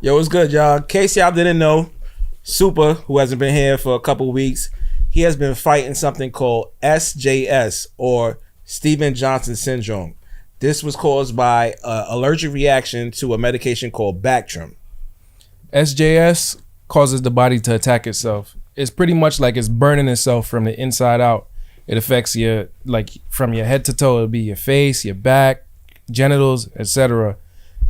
Yo, what's good, y'all? In case y'all didn't know, Super, who hasn't been here for a couple weeks, he has been fighting something called SJS, or Steven Johnson syndrome. This was caused by an allergic reaction to a medication called Bactrim. SJS causes the body to attack itself. It's pretty much like it's burning itself from the inside out. It affects your, like, from your head to toe. It'll be your face, your back, genitals, etc.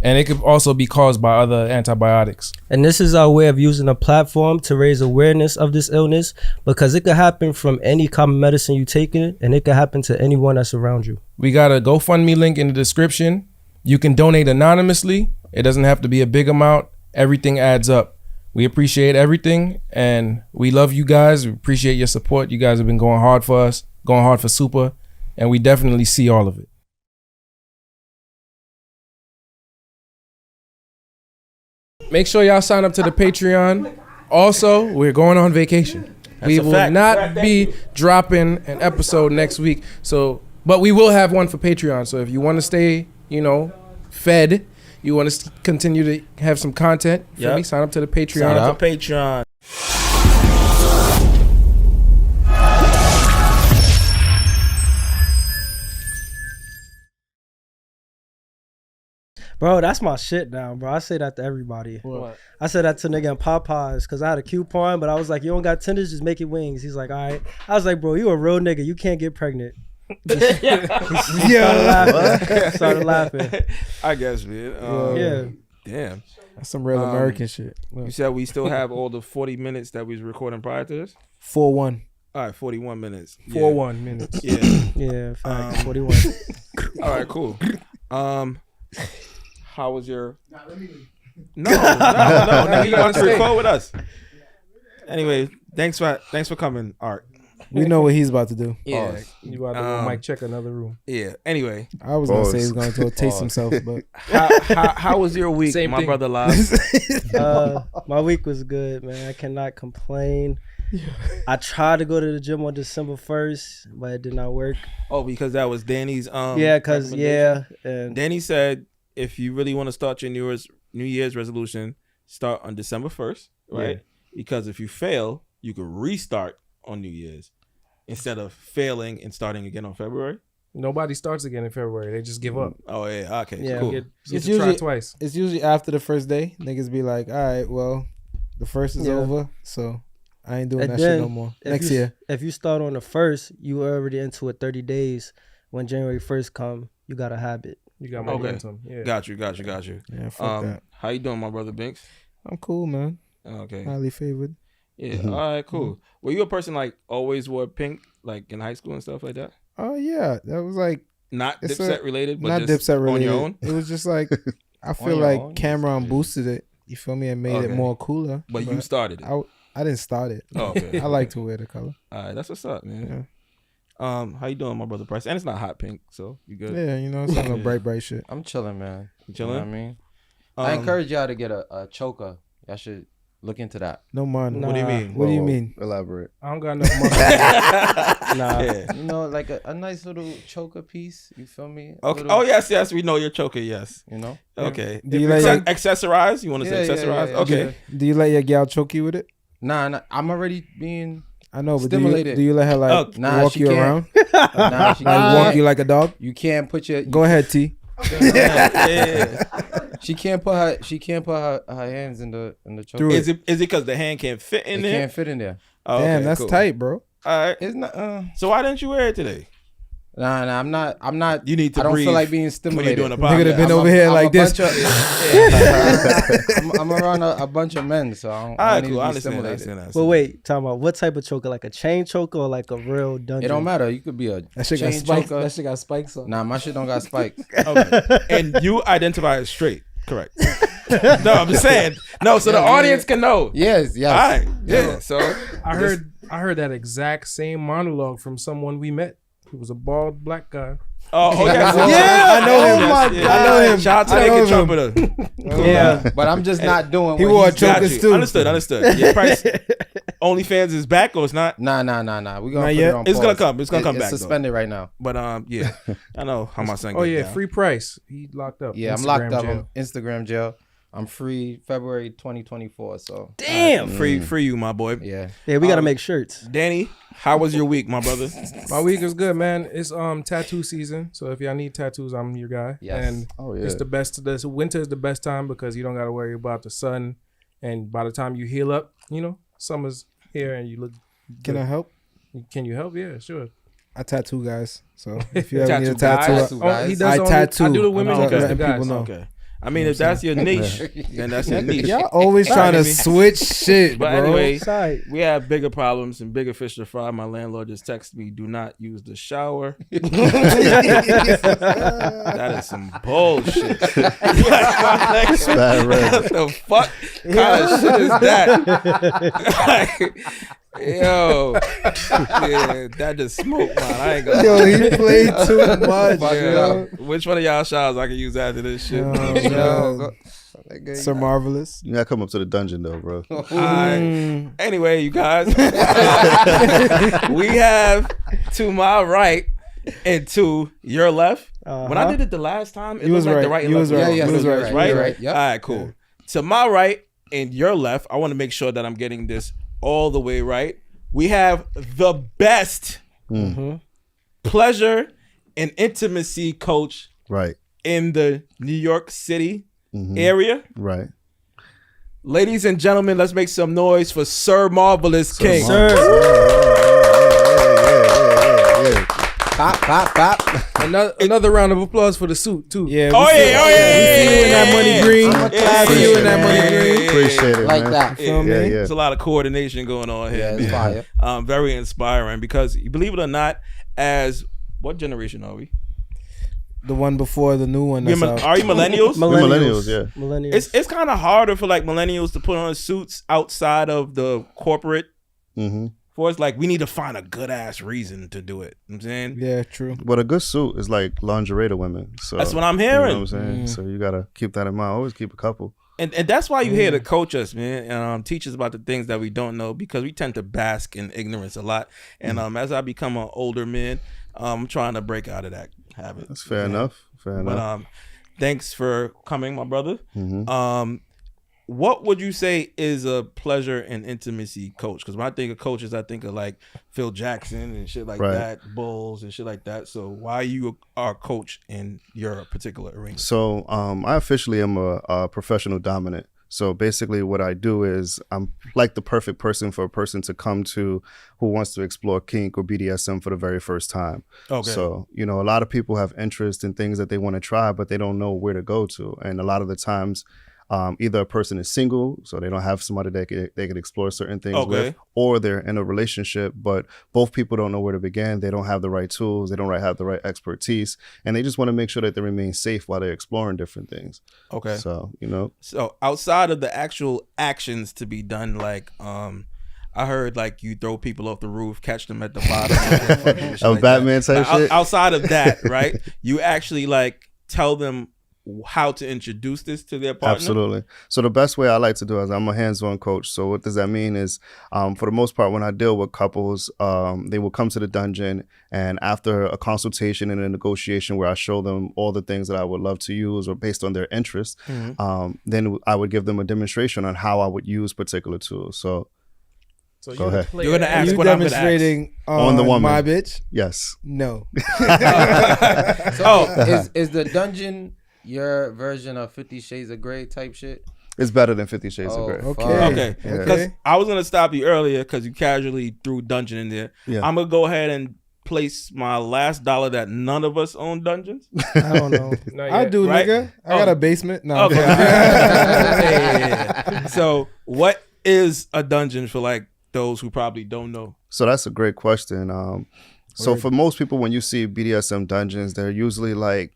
And it could also be caused by other antibiotics. And this is our way of using a platform to raise awareness of this illness, because it could happen from any common medicine you take it, and it could happen to anyone that's around you. We got a GoFundMe link in the description. You can donate anonymously. It doesn't have to be a big amount. Everything adds up. We appreciate everything, and we love you guys. We appreciate your support. You guys have been going hard for us, going hard for Super, and we definitely see all of it. Make sure y'all sign up to the Patreon. Also, we're going on vacation. We will not be dropping an episode next week. But we will have one for Patreon. So if you want to stay, fed, you want to continue to have some content, sign up to the Patreon. Sign up to Patreon. Bro, that's my shit now, bro. I say that to everybody. What? I said that to nigga in Popeyes because I had a coupon, but I was like, you don't got tenders, just make it wings. He's like, all right. I was like, bro, you a real nigga. You can't get pregnant. Started laughing. I guess, man. Yeah. Damn. That's some real American shit. You said we still have all the 40 minutes that we was recording prior to this? 4-1. All right, 41 minutes. 4-1 minutes. Yeah. Yeah, facts. 41. All right, cool. How was your... No, nigga, you want to record with us. Anyway, thanks for coming, Art. We know what he's about to do. Yeah, you about to go mic check another room. Yeah. Anyway, I was gonna say he's gonna go taste himself, but how was your week, Same my thing. brother Live? My week was good, man. I cannot complain. I tried to go to the gym on December 1st, but it did not work. Oh, because that was Danny's and Danny said if you really want to start your New Year's resolution, start on December 1st, right? Yeah. Because if you fail, you could restart on New Year's instead of failing and starting again on February. Nobody starts again in February. They just give up. Oh yeah, okay, Yeah. cool. Get It's to try usually- twice. it's usually after the first day. Niggas be like, all right, well, the first is over, so I ain't doing And that then shit no more. if Next you, year. if you start on the 1st, you already into it 30 days. When January 1st come, you got a habit. You got Okay. momentum. Yeah. Got you. Yeah, fuck that. How you doing, my brother Binks? I'm cool, man. Okay. Highly favored. Yeah. All right. Cool. Were you a person like always wore pink, like in high school and stuff like that? Oh yeah, that was like Not It's Dipset related, but not just Dipset related. on your own. It was just like I feel your like own? Cameron boosted it. You feel me? And made it Okay. more cooler. But you started it. I didn't start it. Oh, okay. I like to wear the color. All right, that's what's up, man. How you doing, my brother Price? And it's not hot pink, so you good? Yeah, it's not no bright shit. I'm chilling, man. You You know chilling? what I mean? I encourage y'all to get a choker. Y'all should look into that. No man. What do you mean? What do you mean? Elaborate. I don't got enough money. Nah. Yeah. You know, like a nice little choker piece. You feel me? Okay. Little, Oh yes, we know your choker. Yes. You know? Okay. Do you like accessorize? You want to say Yeah, accessorize? yeah, Okay. Do you let your gal choke you with it? Nah, I'm already being. I know, but Stimulated. do you let her like Nah, walk she you can't. around? Nah, she Like can't. walk you like a dog? You can't put your. Go ahead, T. Yeah. She can't put her hands in the choker. Through Is it because the hand can't fit in It there? can't fit in there. Oh, Damn, okay, that's cool. tight, bro. All right. It's not. So why didn't you wear it today? Nah, I'm not. You need to I don't breathe feel like being when you're stimulated. doing a Nigga have podcast. been over here like this. I'm around a bunch of men, so I don't, All I right, need cool. to I be understand. stimulated. But wait, talking about what type of choker? Like a chain choker or like a real dungeon? It don't matter. You could be a That shit got chain spikes. choker. That shit got spikes on. Nah, my shit don't got spikes. Okay. And you identify as straight, correct? No, I'm just saying. No, so the audience can know. Yes. All right. Yeah. So I heard that exact same monologue from someone we met. He was a bald black guy. Oh yes. Yeah, I know him. Yes, Oh my yes. God. I know him. Shout out to I know Naked him. Trumpeter. Yeah. But I'm just not doing. He what wore a he's doing. Got chokers you. too. Understood. Yeah, Price. OnlyFans is back or it's not? Nah. We're gonna Not put yet? it on It's gonna pause. come. It's gonna come It's back, though. suspended right now. But yeah, I know how my son. Oh get yeah, down. free price. He locked up. Yeah, I'm Instagram locked up. jail. I'm Instagram jail. I'm free February 2024. So Damn. Free you, my boy. yeah. Yeah, we gotta make shirts. Danny, how was your week, my brother? My week is good, man. It's tattoo season, so if y'all need tattoos, I'm your guy. Yes. And Oh, yeah. it's the best. This winter is the best time because you don't gotta worry about the sun, and by the time you heal up, summer's here and you look. Can I help? Can you help? Yeah, sure. I tattoo guys. So if you ever need a Tattoo guys? tattoo, Oh, he does I only, tattoo. I do the women I'm because letting the guys. people know. Okay. I mean, if that's your niche, then that's your niche. Y'all always trying to switch shit, But bro. anyway, Sorry. we have bigger problems and bigger fish to fry. My landlord just texted me, do not use the shower. That is some bullshit. Bad red. What the fuck kind of shit is that? Yo, yeah, that just smoked mine. I ain't gonna. Yo, he played too much, Yeah. yo. Which one of y'all showers I can use after this shit? Yo, Sir Marvelous. You gotta come up to the dungeon though, bro. Alright. Anyway, you guys, we have to my right and to your left. When I did it the last time, it You was was like the right. right and You left. was right. Yeah, You was you're right. right? You're right. Yep. All right, cool. To my right and your left, I want to make sure that I'm getting this all the way right. We have the best pleasure and intimacy coach Right, in the New York City area. right. Ladies and gentlemen, let's make some noise for Sir Marvelous King. Sir. Yeah. Pop, pop, pop. Another round of applause for the suit too. Yeah. Oh yeah, oh yeah. We see you in that money green. Yeah, See you in that yeah, money yeah, green. yeah, Appreciate it, Like man. that. Feel me? Yeah, yeah. There's a lot of coordination going on here. Yeah, it's man. fire. Very inspiring because believe it or not, as what generation are we? The one before the new one. That's out. Are you millennials? We're millennials, yeah. Millennials. It's kind of harder for like millennials to put on suits outside of the corporate Mm-hmm. force. Like we need to find a good ass reason to do it. You know what I'm saying Yeah, true. But a good suit is like lingerie to women. So that's what I'm you know hearing. what I'm saying? So you gotta keep that in mind. Always keep a couple. And that's why you here to coach us, man, and teach us about the things that we don't know because we tend to bask in ignorance a lot. And as I become an older man, I'm trying to break out of that habit. That's fair enough. Fair But enough. thanks for coming, my brother. Mm-hmm. What would you say is a pleasure and intimacy coach? Because when I think of coaches, I think of like Phil Jackson and shit like Right. that, Bulls and shit like that. So why you are a coach in your particular arena? So I officially am a professional dominant. So basically what I do is I'm like the perfect person for a person to come to who wants to explore kink or BDSM for the very first time. Okay. So, a lot of people have interest in things that they want to try, but they don't know where to go to. And a lot of the times, either a person is single, so they don't have somebody they could explore certain things with, or they're in a relationship, but both people don't know where to begin. They don't have the right tools. They don't have the right expertise, and they just want to make sure that they remain safe while they're exploring different things. Okay. So, So outside of the actual actions to be done, like I heard like you throw people off the roof, catch them at the bottom. and shit like Batman that. type shit? Outside of that, right? You actually like tell them how to introduce this to their partner. Absolutely. So the best way I like to do is I'm a hands-on coach. So what does that mean is, for the most part, when I deal with couples, they will come to the dungeon, and after a consultation and a negotiation where I show them all the things that I would love to use or based on their interests, then I would give them a demonstration on how I would use particular tools. So go ahead. You're gonna ask You what I'm gonna ask. demonstrating On the woman. my bitch? Yes. No. Is the dungeon your version of 50 Shades of Grey type shit? It's better than 50 Shades of Grey. Okay. Okay, Yeah. because I was gonna stop you earlier because you casually threw Dungeon in there. Yeah. I'm gonna go ahead and place my last dollar that none of us own Dungeons. I don't know. Not I yet. do, Right? nigga. I got a basement. No. Okay. Yeah. So, what is a dungeon for like those who probably don't know? So that's a great question. So for most people, when you see BDSM dungeons, they're usually like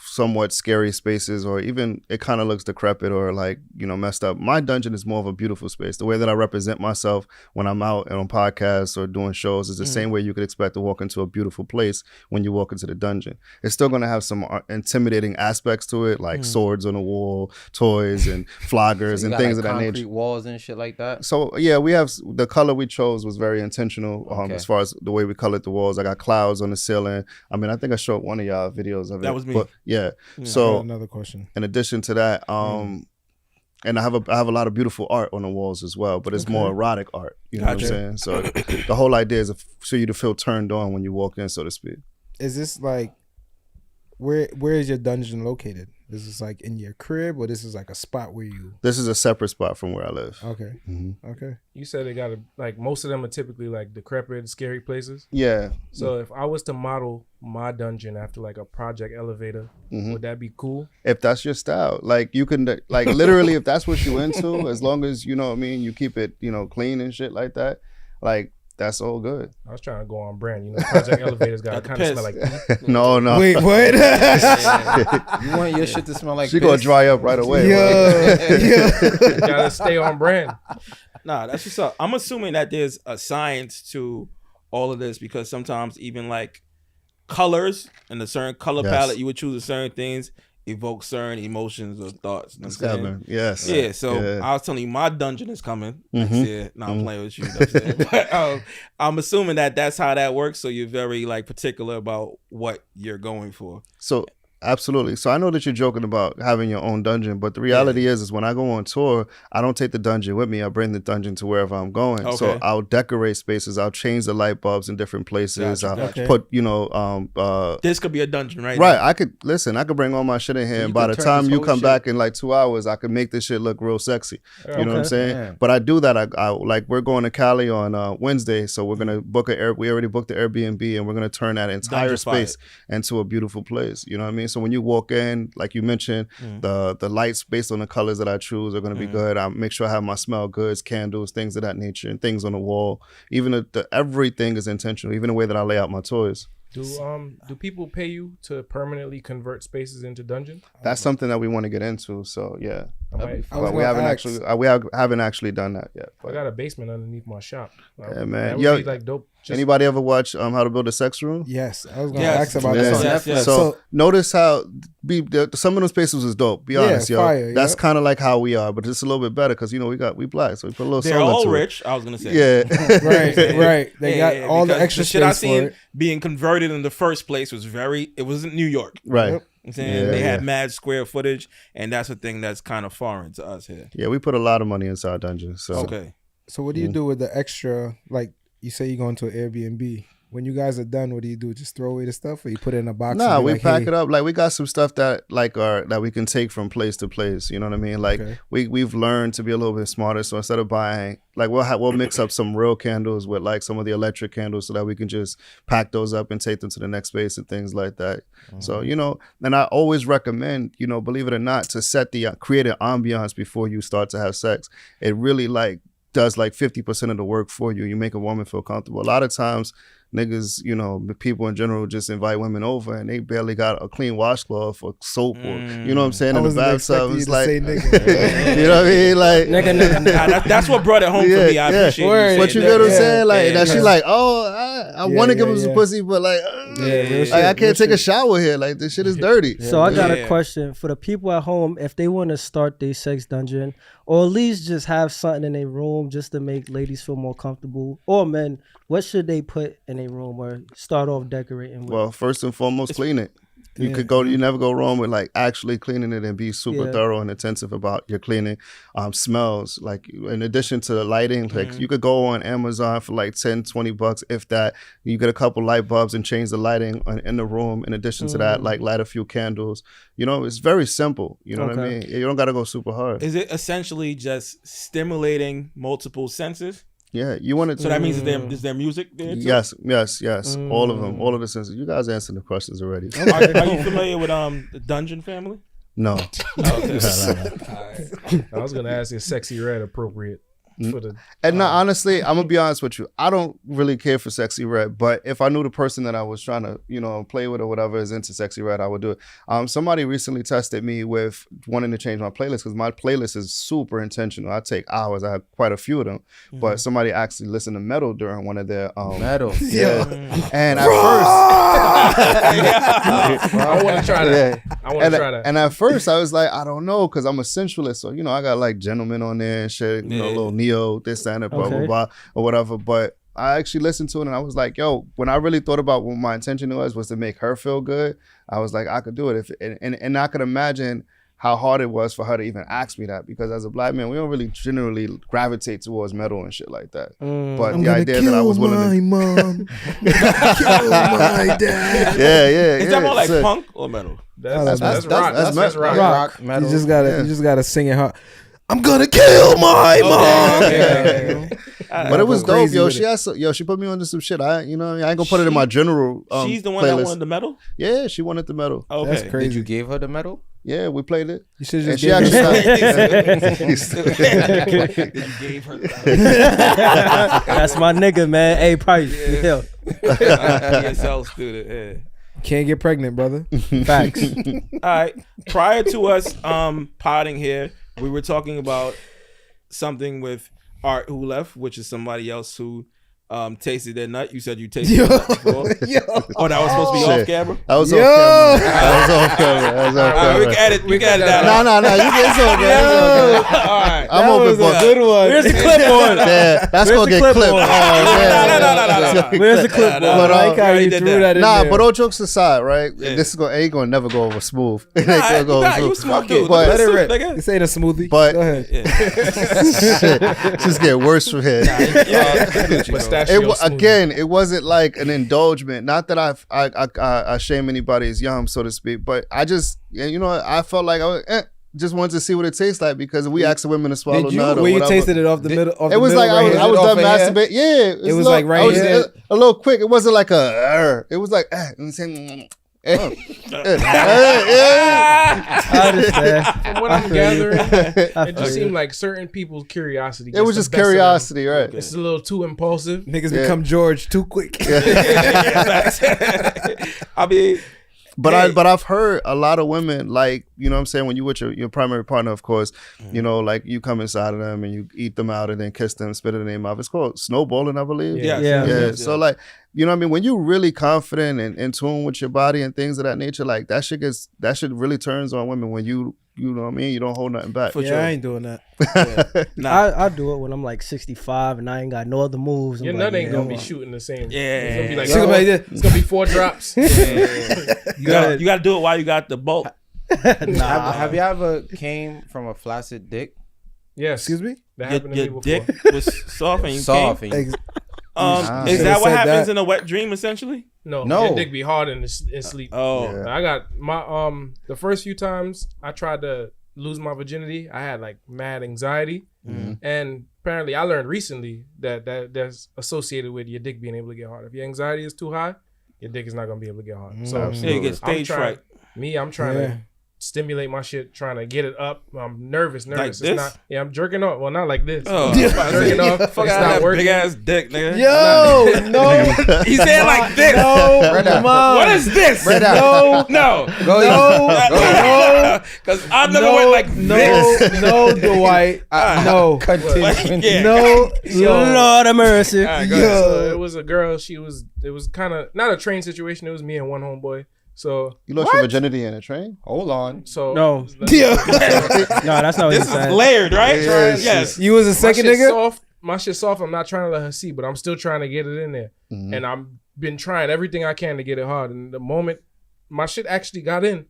somewhat scary spaces, or even it kind of looks decrepit or like, messed up. My dungeon is more of a beautiful space. The way that I represent myself when I'm out and on podcasts or doing shows is the same way you could expect to walk into a beautiful place when you walk into the dungeon. It's still going to have some intimidating aspects to it, like swords on the wall, toys and floggers So you and got, things like, of that concrete nature. walls and shit like that. So yeah, we have the color we chose was very intentional Okay. as far as the way we colored the walls. I got clouds on the ceiling. I mean, I think I showed one of y'all videos of it. That was me. But, yeah. I got So another question. in addition to that, And I have a lot of beautiful art on the walls as well, but it's more erotic art. You know what I'm saying? So the whole idea is for you to feel turned on when you walk in, so to speak. Is this like where is your dungeon located? Is this like in your crib, or this is like a spot where you? This is a separate spot from where I live. Okay. Okay. You said they got like most of them are typically like decrepit, scary places. Yeah. So if I was to model my dungeon after like a project elevator, would that be cool? If that's your style, like you can, like literally, if that's what you into, as long as you know what I mean, you keep it, clean and shit like that, like. That's all good. I was trying to go on brand. Project elevators got to kind of smell like pee. No. Wait, what? You want your shit to smell like She gonna dry up right away. You gotta stay on brand. Nah, that's what's up. I'm assuming that there's a science to all of this because sometimes even like colors and a certain color palette, you would choose certain things evoke certain emotions or thoughts. You know what I'm saying? Yes. Yeah, so I was telling you my dungeon is coming next year. No, I'm playing with you. You know what I'm saying? But I'm assuming that that's how that works. So you're very like particular about what you're going for. So absolutely. So I know that you're joking about having your own dungeon, but the reality is when I go on tour, I don't take the dungeon with me. I bring the dungeon to wherever I'm going. Okay. So I'll decorate spaces. I'll change the light bulbs in different places. Gotcha. I'll put, this could be a dungeon, right? Right. I could bring all my shit in here. So and by the turn time this you whole come shit- back in like 2 hours, I could make this shit look real sexy. You know what I'm saying? Yeah. But I do that. I like we're going to Cali on Wednesday. So we're going to book we already booked the Airbnb and we're going to turn that entire Dungeon space into a beautiful place. You know what I mean? So when you walk in, like you mentioned, the lights based on the colors that I choose are going to be good. I make sure I have my smell goods, candles, things of that nature, and things on the wall. Even the everything is intentional. Even the way that I lay out my toys. Do people pay you to permanently convert spaces into dungeon? That's something that we want to get into. So yeah, I but we haven't actually done that yet. But. got a basement underneath my shop. Yeah, man. That would Yo, be like dope. Anybody ever watch How to Build a Sex Room? Yes, I was gonna Yes. ask about Yeah. that. Yes. So notice how some of those spaces was dope. Be honest, yo. fire, That's yeah. kind of like how we are, but it's a little bit better because we black, so we put a little They're soul all into rich. I was gonna say. it. Yeah, Right. They got all the because extra shit I space for seen it. being converted in the first place was it wasn't New York. right. Yep. I'm saying Yeah, they had yeah. mad square footage, and that's a thing that's kind of foreign to us here. Yeah, we put a lot of money inside dungeons. So Okay. So what do you do with the extra? Like you say, you go into an Airbnb. When you guys are done, what do you do? Just throw away the stuff, or you put it in a box? nah, and be we like, pack hey, it up. Like we got some stuff that that we can take from place to place. You know what I mean? Like Okay. we've learned to be a little bit smarter. So instead of buying, like we'll mix up some real candles with like some of the electric candles, so that we can just pack those up and take them to the next space and things like that. So and I always recommend, believe it or not, to create an ambiance before you start to have sex. It really does 50% of the work for you. You make a woman feel comfortable. A lot of times niggas, people in general just invite women over and they barely got a clean washcloth or soap or, you know what I'm saying, I in the wasn't bathtub. expecting you It's to like, say nigga. you know what I mean? Like, Nah, that's what brought it home for me. I appreciate Word. you. but you saying get what I'm that. saying? Like, Yeah, that she yeah. like, I want to give him some pussy, but like, real shit, I real can't take a shit. shower here. Like, this shit is dirty. So I got Yeah. a question for the people at home. If they want to start their sex dungeon, or at least just have something in their room just to make ladies feel more comfortable, or men, what should they put in their room or start off decorating with? Well, first and foremost, clean it. You never go wrong with actually cleaning it and be super thorough and attentive about your cleaning. Smells, like in addition to the lighting, like you could go on Amazon for like $10-20, if that. You get a couple light bulbs and change the lighting in the room. In addition to that, light a few candles. It's very simple. You know what I mean? You don't got to go super hard. Is it essentially just stimulating multiple senses? Yeah, you want to. So that means is there music there too? Yes. All of them, all of the senses. You guys answered the questions already. Are you familiar with the Dungeon Family? No. I was gonna ask, is Sexy Red appropriate for the? And no, honestly, I'm gonna be honest with you. I don't really care for Sexy Red, but if I knew the person that I was trying to, play with or whatever is into Sexy Red, I would do it. Somebody recently tested me with wanting to change my playlist because my playlist is super intentional. I take hours. I have quite a few of them, but somebody actually listened to metal during one of their Metal. Yeah, and at first, I want to try that. I want to try that. and at first I was like, I don't know, because I'm a sensualist, so I got like Gentlemen on there and shit, a little Neo, this and that, blah blah blah, or whatever. But I actually listened to it and I was like, yo, when I really thought about what my intention was to make her feel good, I was like, I could do it. And I could imagine how hard it was for her to even ask me that, because as a black man, we don't really generally gravitate towards metal and shit like that. But the idea that I was willing to mom, kill my dad. yeah. Is that more like punk or metal? That's rock. That's rock. Rock. metal. You just gotta sing it hard. I'm gonna kill my mom. Okay. But it was dope, crazy yo. with She put me onto some shit. I ain't gonna put it in my general. She's the one playlist. that wanted the medal? Yeah, she wanted the medal. Okay. That's crazy. Did you give her the medal? Yeah, we played it. You should And just she give actually You gave her the That's my nigga, man. Hey, Price. Yeah. ESL student. Yeah. Can't get pregnant, brother. Facts. All right. Prior to us potting here, we were talking about something with Art who left, which is somebody else who tasted their nut. You said you tasted your nut before. Oh, that was supposed to be off Shit. camera? That was off camera. That was off camera. We can edit. We can edit that out. No, you get so good. All right. I'm open for good one. Where's the clipboard? Yeah, that's Where's gonna the get clipped. clipboard? No. Where's the clipboard? But, I like how already you did threw that in Nah, there. but all jokes aside, right? Yeah. This is ain't gonna never go over smooth. It ain't Nah, gonna go over you smooth. smart dude. But- Let it rip, This nigga. ain't a smoothie. But- go ahead. Shit, just get worse from here. Pistachio smoothie. Again, it wasn't like an indulgence. Not that I shame anybody's yum, so to speak, but I just, I felt like just wanted to see what it tastes like, because we asked the women to swallow Did you? nut or Where you whatever. tasted it off the middle? Off It was the like middle I was right done here? masturbating. Yeah, It was like right here. A little quick. It wasn't like a. It was like. Yeah. I understand. From what I'm gathering, it just seemed like certain people's curiosity. It was gets just the best of them. curiosity, right? It's a little too impulsive. Niggas Yeah. become George too quick. I mean, But Hey. I've heard a lot of women, like, you know what I'm saying, when you with your primary partner, of course, like you come inside of them and you eat them out and then kiss them, spit it in their mouth. It's called snowballing, I believe. yes, Yeah. Yeah. yes, So like, you know what I mean? When you really confident and in tune with your body and things of that nature, like that shit really turns on women when you know what I mean? You don't hold nothing back. For Yeah, sure. I ain't doing that. Nah. I do it when I'm like 65 and I ain't got no other moves. I'm Your like, nut ain't gonna be yeah. shooting the same. Yeah. It's gonna be like, She gonna be like this. it's gonna be 4 drops. You gotta do it while you got the bolt. Have you ever came from a flaccid dick? Yes. Excuse me? That Your, happened to me your before. dick was soft and you Soft. came. And you- Is Should've that what said happens that. in a wet dream, essentially? No, No. your dick be hard in sleep. Oh. Yeah. I got my the first few times I tried to lose my virginity, I had like mad anxiety, and apparently I learned recently that that's associated with your dick being able to get hard. If your anxiety is too high, your dick is not gonna be able to get hard. So Yeah, you get stage fright. I'm trying Yeah. to stimulate my shit, trying to get it up. I'm nervous. Like It's this? not. Yeah, I'm jerking off. Well, not like this. Oh, I'm jerking off. Fuck It's out not that working. big ass dick, nigga. Yo, no, He said like this. no, Brother. mom. What is this? Brother. No. Go Because I never went like this. No, Dwight. No. Yeah. No, Lord of mercy. All right, go ahead. So it was a girl. It was kind of not a train situation. It was me and one homeboy. So You lost your virginity in a train? Hold on. so No. Yeah. No, that's not what This he is said. layered, right? Yeah, Yes. You was a my second shit nigga? soft. My shit soft. I'm not trying to let her see, but I'm still trying to get it in there. And I've been trying everything I can to get it hard. And the moment my shit actually got in,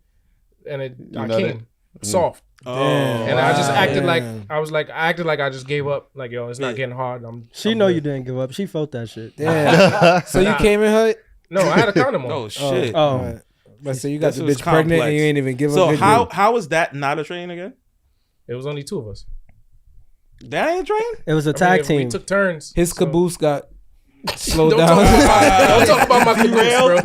and I nutted? came soft. Oh. And I just acted like Damn. I acted like I just gave up. Like, yo, it's not getting hard. She know you didn't give up. She felt that shit. Damn. So you came in her? No, I had a condom on. Oh shit. Oh, But so you got This the was bitch pregnant complex. and you ain't even give So a good how is that not a train again? It was only 2 of us. That ain't a train? it was a I mean, tag We team. took turns. His so- caboose got slowed Don't down. talk about my caboose, bro.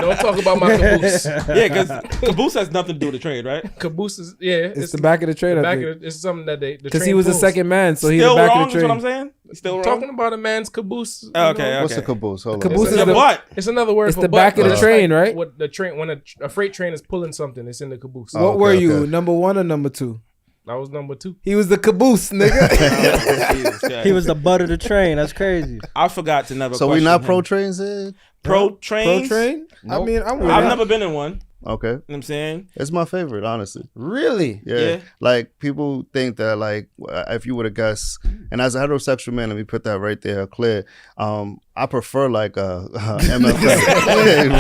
Don't talk about my caboose. Yeah, because caboose has nothing to do with the train, right? Caboose is It's the back of the train, I back think. of it's something that they Because he was the second man, so he Still the back wrong of is the what train. I'm saying? Still wrong? talking about a man's caboose. Okay, What's the okay. caboose? Hold Caboose on. is The the- what? It's another word It's for the butt, back of but the it's train, like right? What the train when a freight train is pulling something, it's in the caboose. What okay, were you, okay. number 1 or number 2? That was number 2. He was the caboose, nigga. Jesus Christ. He was the butt of the train. That's crazy. I forgot to never So we question not him. pro trains here? Pro Pro trains? train? I Nope. mean, I'm with I've it. never been in one. Okay. You know what I'm saying? It's my favorite, honestly. Really? Yeah. Like, people think that, like, if you were to guess, and as a heterosexual man, let me put that right there clear. I prefer like a MFM.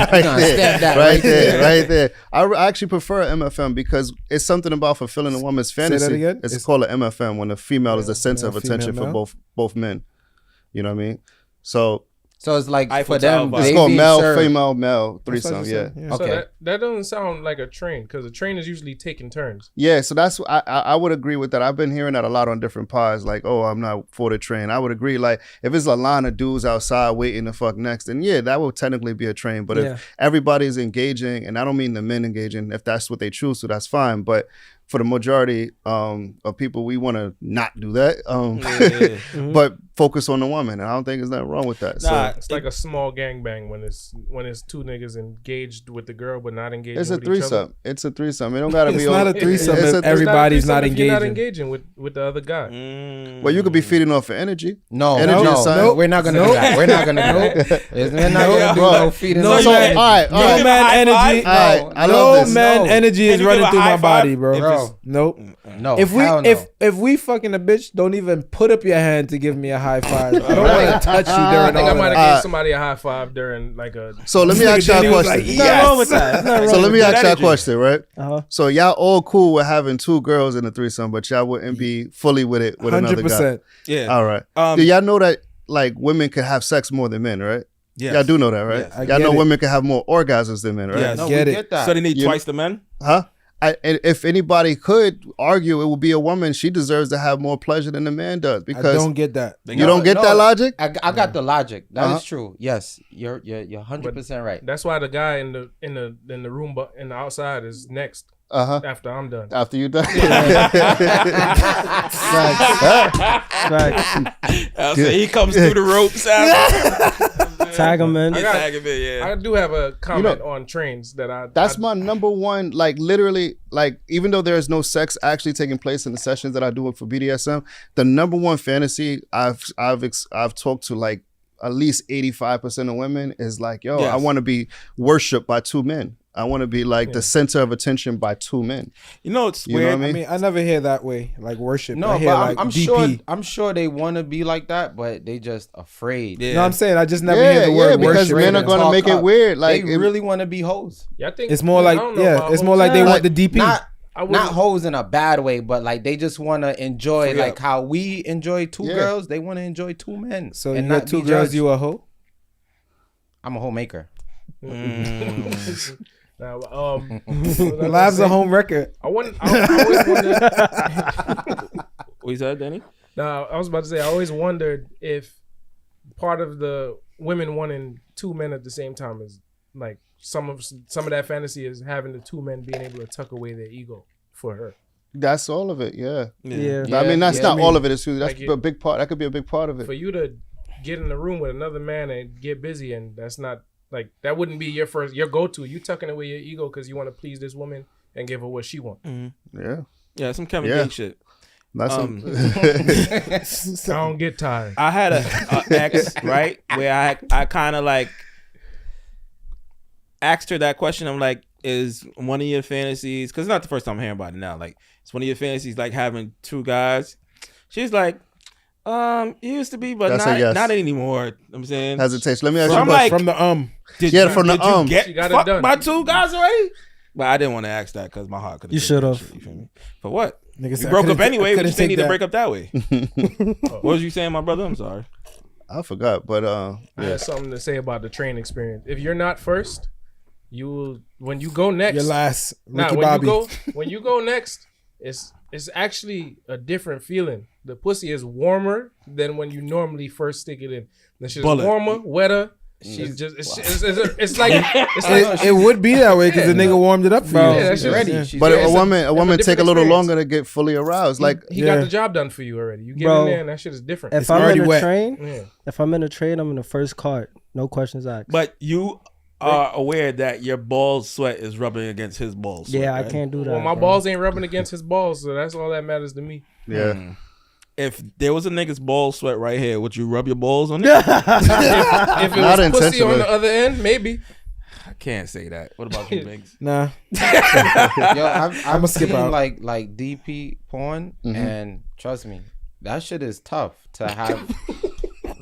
right there. I actually prefer MFM because it's something about fulfilling a woman's fantasy. Say that again? It's called an MFM when the female is the center of attention for female both men. You know what I mean? So it's like Eiffel for them, Tower. it's they called being male, served. female, male threesome. what I Yeah. said. Okay. So that doesn't sound like a train because a train is usually taking turns. Yeah, so that's I would agree with that. I've been hearing that a lot on different pods. Like, oh, I'm not for the train. I would agree. Like, if it's a line of dudes outside waiting to fuck next, then yeah, that would technically be a train. But Yeah. if everybody's engaging, and I don't mean the men engaging, if that's what they choose to, that's fine. But for the majority of people, we want to not do that. But focus on the woman, and I don't think there's nothing wrong with that. Nah, It's like a small gangbang when it's two niggas engaged with the girl but not engaged. It's a with each other. threesome. It's a threesome. It don't gotta It's be. not all- a threesome It's if a It's everybody's not not a threesome if you're not engaging. engaging with the other guy. Well, you could be feeding off of energy. No, Energy is something. we're not gonna do that. We're not gonna do that. We're not gonna do no feeding. No, on So, man. energy. All right, all No right. man high energy. five? All right, I no love this. man No. energy Can is you running give a through high my five body, bro. if it's- Nope. No, If we hell no. if we fucking a bitch, don't even put up your hand to give me a high five. I don't want to touch you I during think I all might of have that. gave somebody a high five during like a. So let me ask y'all a question. There's nothing wrong with that. There's nothing So wrong let me with ask that. y'all a question, right? Uh-huh. So y'all all cool with having two girls in a threesome, but y'all wouldn't be fully with it with another guy. 100%. Yeah. All right. Um, Do y'all know that like women can have sex more than men, right? yes. Y'all do know that, right? Yes. I Y'all get know it. women can have more orgasms than men, right? Yes. no, get we it. get that. So they need You- twice the men? Huh? And if anybody could argue, it would be a woman. She deserves to have more pleasure than a man does I because don't get that. you don't get No, that logic. I got the logic. That is Uh-huh. true. Yes, you're 100% right. That's why the guy in the room in the outside is next Uh-huh. after I'm done. After you done. Facts. So he comes through the ropes after. Tag him in. I got- Tag him in, yeah. I do have a comment on trains that That's I, my number one, like literally, like even though there is no sex actually taking place in the sessions that I do for BDSM, the number one fantasy I've talked to like at least 85% of women is like, yo, Yes. I want to be worshipped by two men. I want to be like the center of attention by two men. You know, it's You know weird. what I mean, I never hear that way, like worship. no, I but hear like I'm DP. sure they want to be like that, but they just afraid. Yeah. No, I'm saying I just never hear the word because worship. men are gonna Talk make it up. weird. Like they it- really want to be hoes. yeah, I think It's more I like don't know about it's more like they hoes. want the DP. Not I wouldn't- not hoes in a bad way, but like they just want to enjoy Free like up. how we enjoy two Yeah. girls. They want to enjoy two men. So and you not got two be girls, judged. you a hoe? I'm a homemaker. Now, Lab's a home record. I always wondered. What you said, Danny? Now, I was about to say, I always wondered if part of the women wanting two men at the same time is like some of that fantasy is having the two men being able to tuck away their ego for her. that's all of it. Yeah. Yeah. I mean, that's Yeah, not I mean, all of it. It's that's like a big part. That could be a big part of For it. you to get in the room with another man and get busy, and that's not like that wouldn't be your go-to. You tucking away your ego because you want to please this woman and give her what she wants. Yeah. Yeah, some Kevin Yeah. Gates shit. That's I don't get tired. I had a ex, right, where I kind of like asked her that question. I'm like, is one of your fantasies, because it's not the first time I'm hearing about it now, like, it's one of your fantasies like having two guys? She's like, it used to be, but That's a not, yes. not anymore. I'm saying, hesitation. Let me ask So you a I'm question. like, From the did Yeah, you, from the did you get She got it fucked done. by two guys already? But I didn't want to ask that because my heart could. You should've. You feel me? For what? Nigga We said, I broke couldn't up anyway. We couldn't just didn't need take to that. break up that way. What was you saying, my brother? I'm sorry. I forgot, but I yeah. have something to say about the train experience. If you're not first, you will when you go next. Your last Nah, Ricky when Bobby. when you go next, it's actually a different feeling. The pussy is warmer than when you normally first stick it in. The shit's Bullet. warmer, wetter. She's just it's like it's like It would be that way because the nigga warmed it up for you. Yeah, that She's shit ready. is- She's But ready. a woman take a different little experience. longer to get fully aroused. Like he Yeah. got the job done for you already. You get Bro, in there and that shit is different. If It's I'm already in a wet. train, Yeah. if I'm in a train, I'm in the first cart. No questions asked. But you are aware that your balls sweat is rubbing against his balls. yeah, right? I can't do that. Well, my bro. balls ain't rubbing against his balls, so that's all that matters to me. yeah. If there was a nigga's ball sweat right here, would you rub your balls on it? If it Not was pussy on intentionally. the other end, maybe. I can't say that. What about you, Binks? Nah. Yo, I've I'ma skip seen out. like DP porn, and trust me, that shit is tough to have.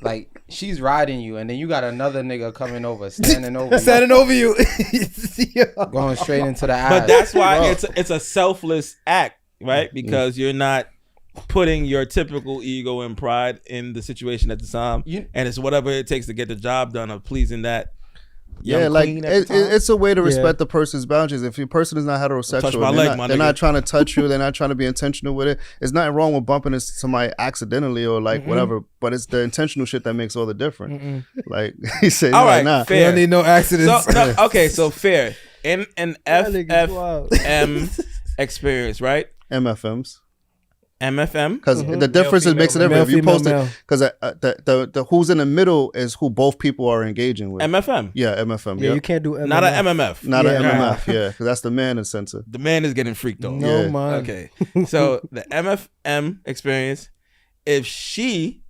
Like she's riding you, and then you got another nigga coming over, standing over, Standing over you. going straight into the eyes. But that's why Bro. it's a selfless act, right? Because you're not putting your typical ego and pride in the situation at the time, and it's whatever it takes to get the job done of pleasing that. Yeah, young like queen at the time. it's a way to respect the person's boundaries. If your person is not heterosexual, Touch my they're, leg, my they're nigga. not trying to touch you, they're not trying to be intentional with it. It's nothing wrong with bumping into somebody accidentally or like whatever, but it's the intentional shit that makes all the difference. Like he said, All right, nah. You fair. don't need no accidents. So, no, okay, so fair. In an nigga's wild. FFM experience, right? MFMs. MFM. Because the difference is makes a difference. If you Male, post female, it, because the who's in the middle is who both people are engaging with. MFM. Yeah, MFM. Yeah, Yeah, you can't do MMF. Not an MMF. not Yeah. an MMF. Yeah, because that's the man incentive. The man is getting freaked on. No Yeah. man. Okay. So the MFM experience, if she,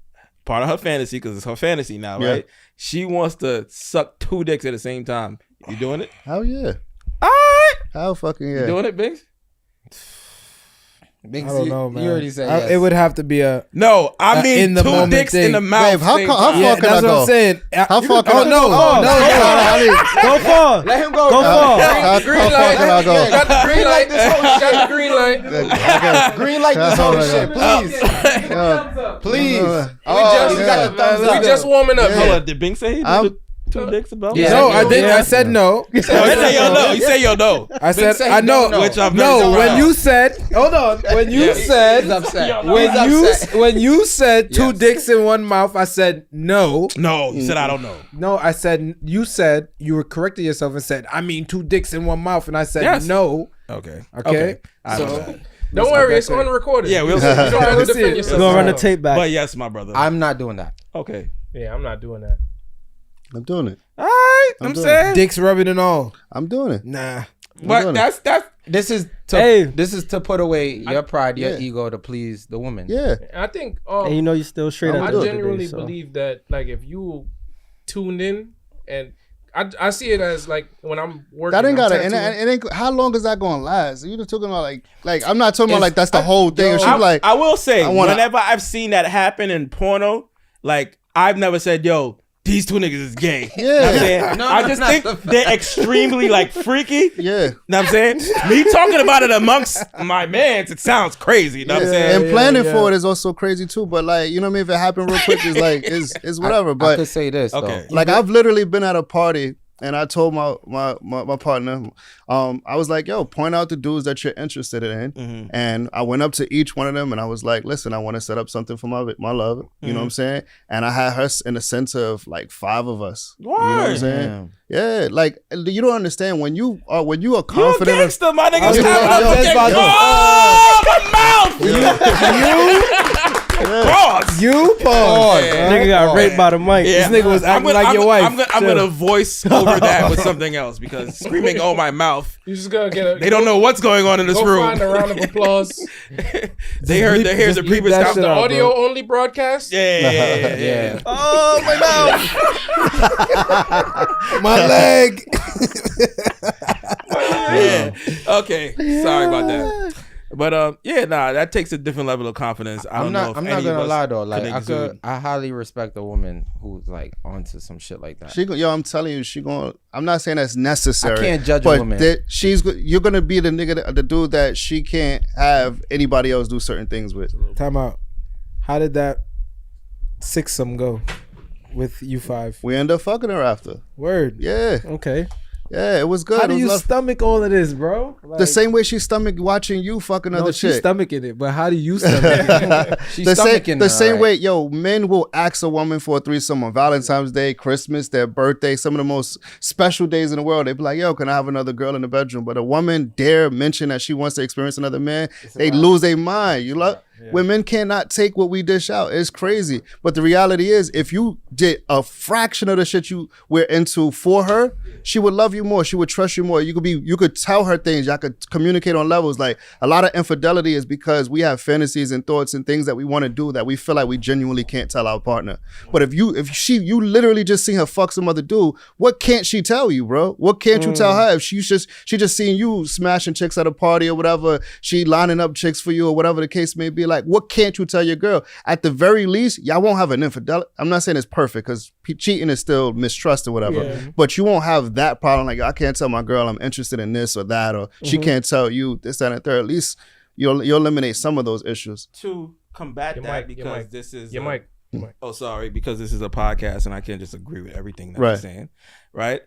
part of her fantasy, because it's her fantasy now, Yeah. right? She wants to suck 2 dicks at the same time. You doing it? Hell yeah. All right. Hell fucking You yeah. doing it, Biggs? Big I don't C, know, man. You already said yes. It would have to be a. No, I mean in the 2 moment dicks thing. in the mouth. Babe, how same come- how time. far Yeah, can that's I what go? I'm saying. How far can Oh I no, go? no. Go far. Let him go. Go far. How far can I go? You got the green light. This whole shit. Green light. Green light. This whole shit. Please. Please. We just warming up. Hold on, did Bing say he I'm- did 2 dicks about? Yeah. No, I didn't. I said no. You say yo no. You say yo no. I said say I know. no, Which I'm very No, surprised. when you said, hold on. When you He's said, upset. when you said 2 Yes. dicks in one mouth, I said no. No, you said I don't know. No, I said you said you were correcting yourself and said I mean 2 dicks in one mouth, and I said Yes. no. Okay. Okay. I So- know that. Don't worry, it's on the recording. Yeah, we'll see. You don't have to We'll see. defend We're yourself. We're gonna run the tape back. But yes, my brother. I'm not doing that. Okay. Yeah, I'm not doing that. I'm doing it. All right. I'm doing saying. Dicks rubbing and all. I'm doing it. Nah. But doing that's This is Hey. to put away your pride, your yeah. ego to please the woman. Yeah. And I think And you know you're still straight I at the end of the genuinely day, so. believe that like if you tuned in and I see it as like when I'm working. That ain't I'm gotta. And tattooing. it ain't. How long is that gonna last? You just talking about like I'm not talking about like that's the whole thing. Or she's like, I will say, I wanna- whenever I've seen that happen in porno, like I've never said, "Yo, these 2 niggas is gay." Yeah. Know what I'm saying? No, I no, just not think the fact. they're extremely like freaky. yeah. Know what I'm saying? Me talking about it amongst my mans, it sounds crazy. Know what I'm saying? And planning for it is also crazy too. But like, you know what I mean? If it happened real quick, it's like it's whatever. I But could say this. Okay. Though. like I've literally been at a party and I told my partner, I was like, yo, point out the dudes that you're interested in. And I went up to each one of them and I was like, listen, I want to set up something for my love. You know what I'm saying? And I had her in the center of like 5 of us. You know what I'm Word. saying? Yeah, like you don't understand when you are You a confident. gangster, my nigga. Yo, Yo, yo, my mouth. Pause. You pause. Nigga got raped by the mic. Yeah. This nigga was acting like your wife. I'm gonna voice over that with something else because screaming "Oh my mouth." You just gotta get a. They don't know what's going on in this Go room. find a round of applause. They heard the just the bleep previous that count. shit The out, bro. audio only broadcast. Yeah. Oh my mouth. My leg. Yeah. Okay. Sorry about that. But yeah, that takes a different level of confidence. I don't know if I'm any not of gonna us lie though. Like exude. I highly respect a woman who's like onto some shit like that. I'm telling you, I'm not saying that's necessary. I can't judge a but woman. You're gonna be the nigga, the dude that she can't have anybody else do certain things with. Time out. How did that sixsome go with you 5? We end up fucking her after. Word. Yeah, Okay. yeah, it was good. How It do was you love- stomach all of this, bro? Like, the same way she stomach watching you fucking no, other she's chick. stomaching it, but how do you stomach it? She's the same, stomaching the her, same right? way, yo, men will ask a woman for a threesome on Valentine's Day, Christmas, their birthday, some of the most special days in the world. They be like, yo, can I have another girl in the bedroom? But a woman dare mention that she wants to experience another man, they lose their mind. You love? Women cannot take what we dish out. It's crazy. But the reality is, if you did a fraction of the shit you were into for her, she would love you more. She would trust you more. You could tell her things. Y'all could communicate on levels. Like, a lot of infidelity is because we have fantasies and thoughts and things that we want to do that we feel like we genuinely can't tell our partner. But if you literally just seen her fuck some other dude, what can't she tell you, bro? What can't you tell her if she just seen you smashing chicks at a party or whatever, she lining up chicks for you or whatever the case may be? Like, what can't you tell your girl? At the very least, y'all won't have an infidelity. I'm not saying it's perfect, because cheating is still mistrust or whatever, but you won't have that problem. Like, I can't tell my girl I'm interested in this or that, or she can't tell you this, that, and the third. At least you'll eliminate some of those issues. To combat because this is your mic. Oh, sorry, because this is a podcast and I can't just agree with everything that Right. you're saying, right?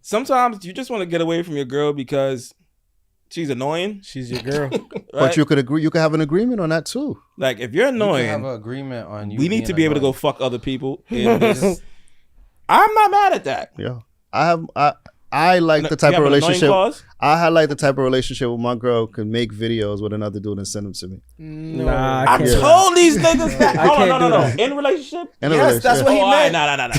Sometimes you just want to get away from your girl because she's annoying. She's your girl. Right? But you could have an agreement on that too. Like, if you're You can annoying, have an agreement on you. we need being to be able to go annoying. fuck other people. In this. I'm not mad at that. Yeah. I like the type You of have an annoying relationship. clause? I like the type of relationship where my girl can make videos with another dude and send them to me. Nah, I I can't. told these niggas that. I Hold on, can't no. do that. In relationship? In a Yes, that's relationship. what he Oh, all right, meant.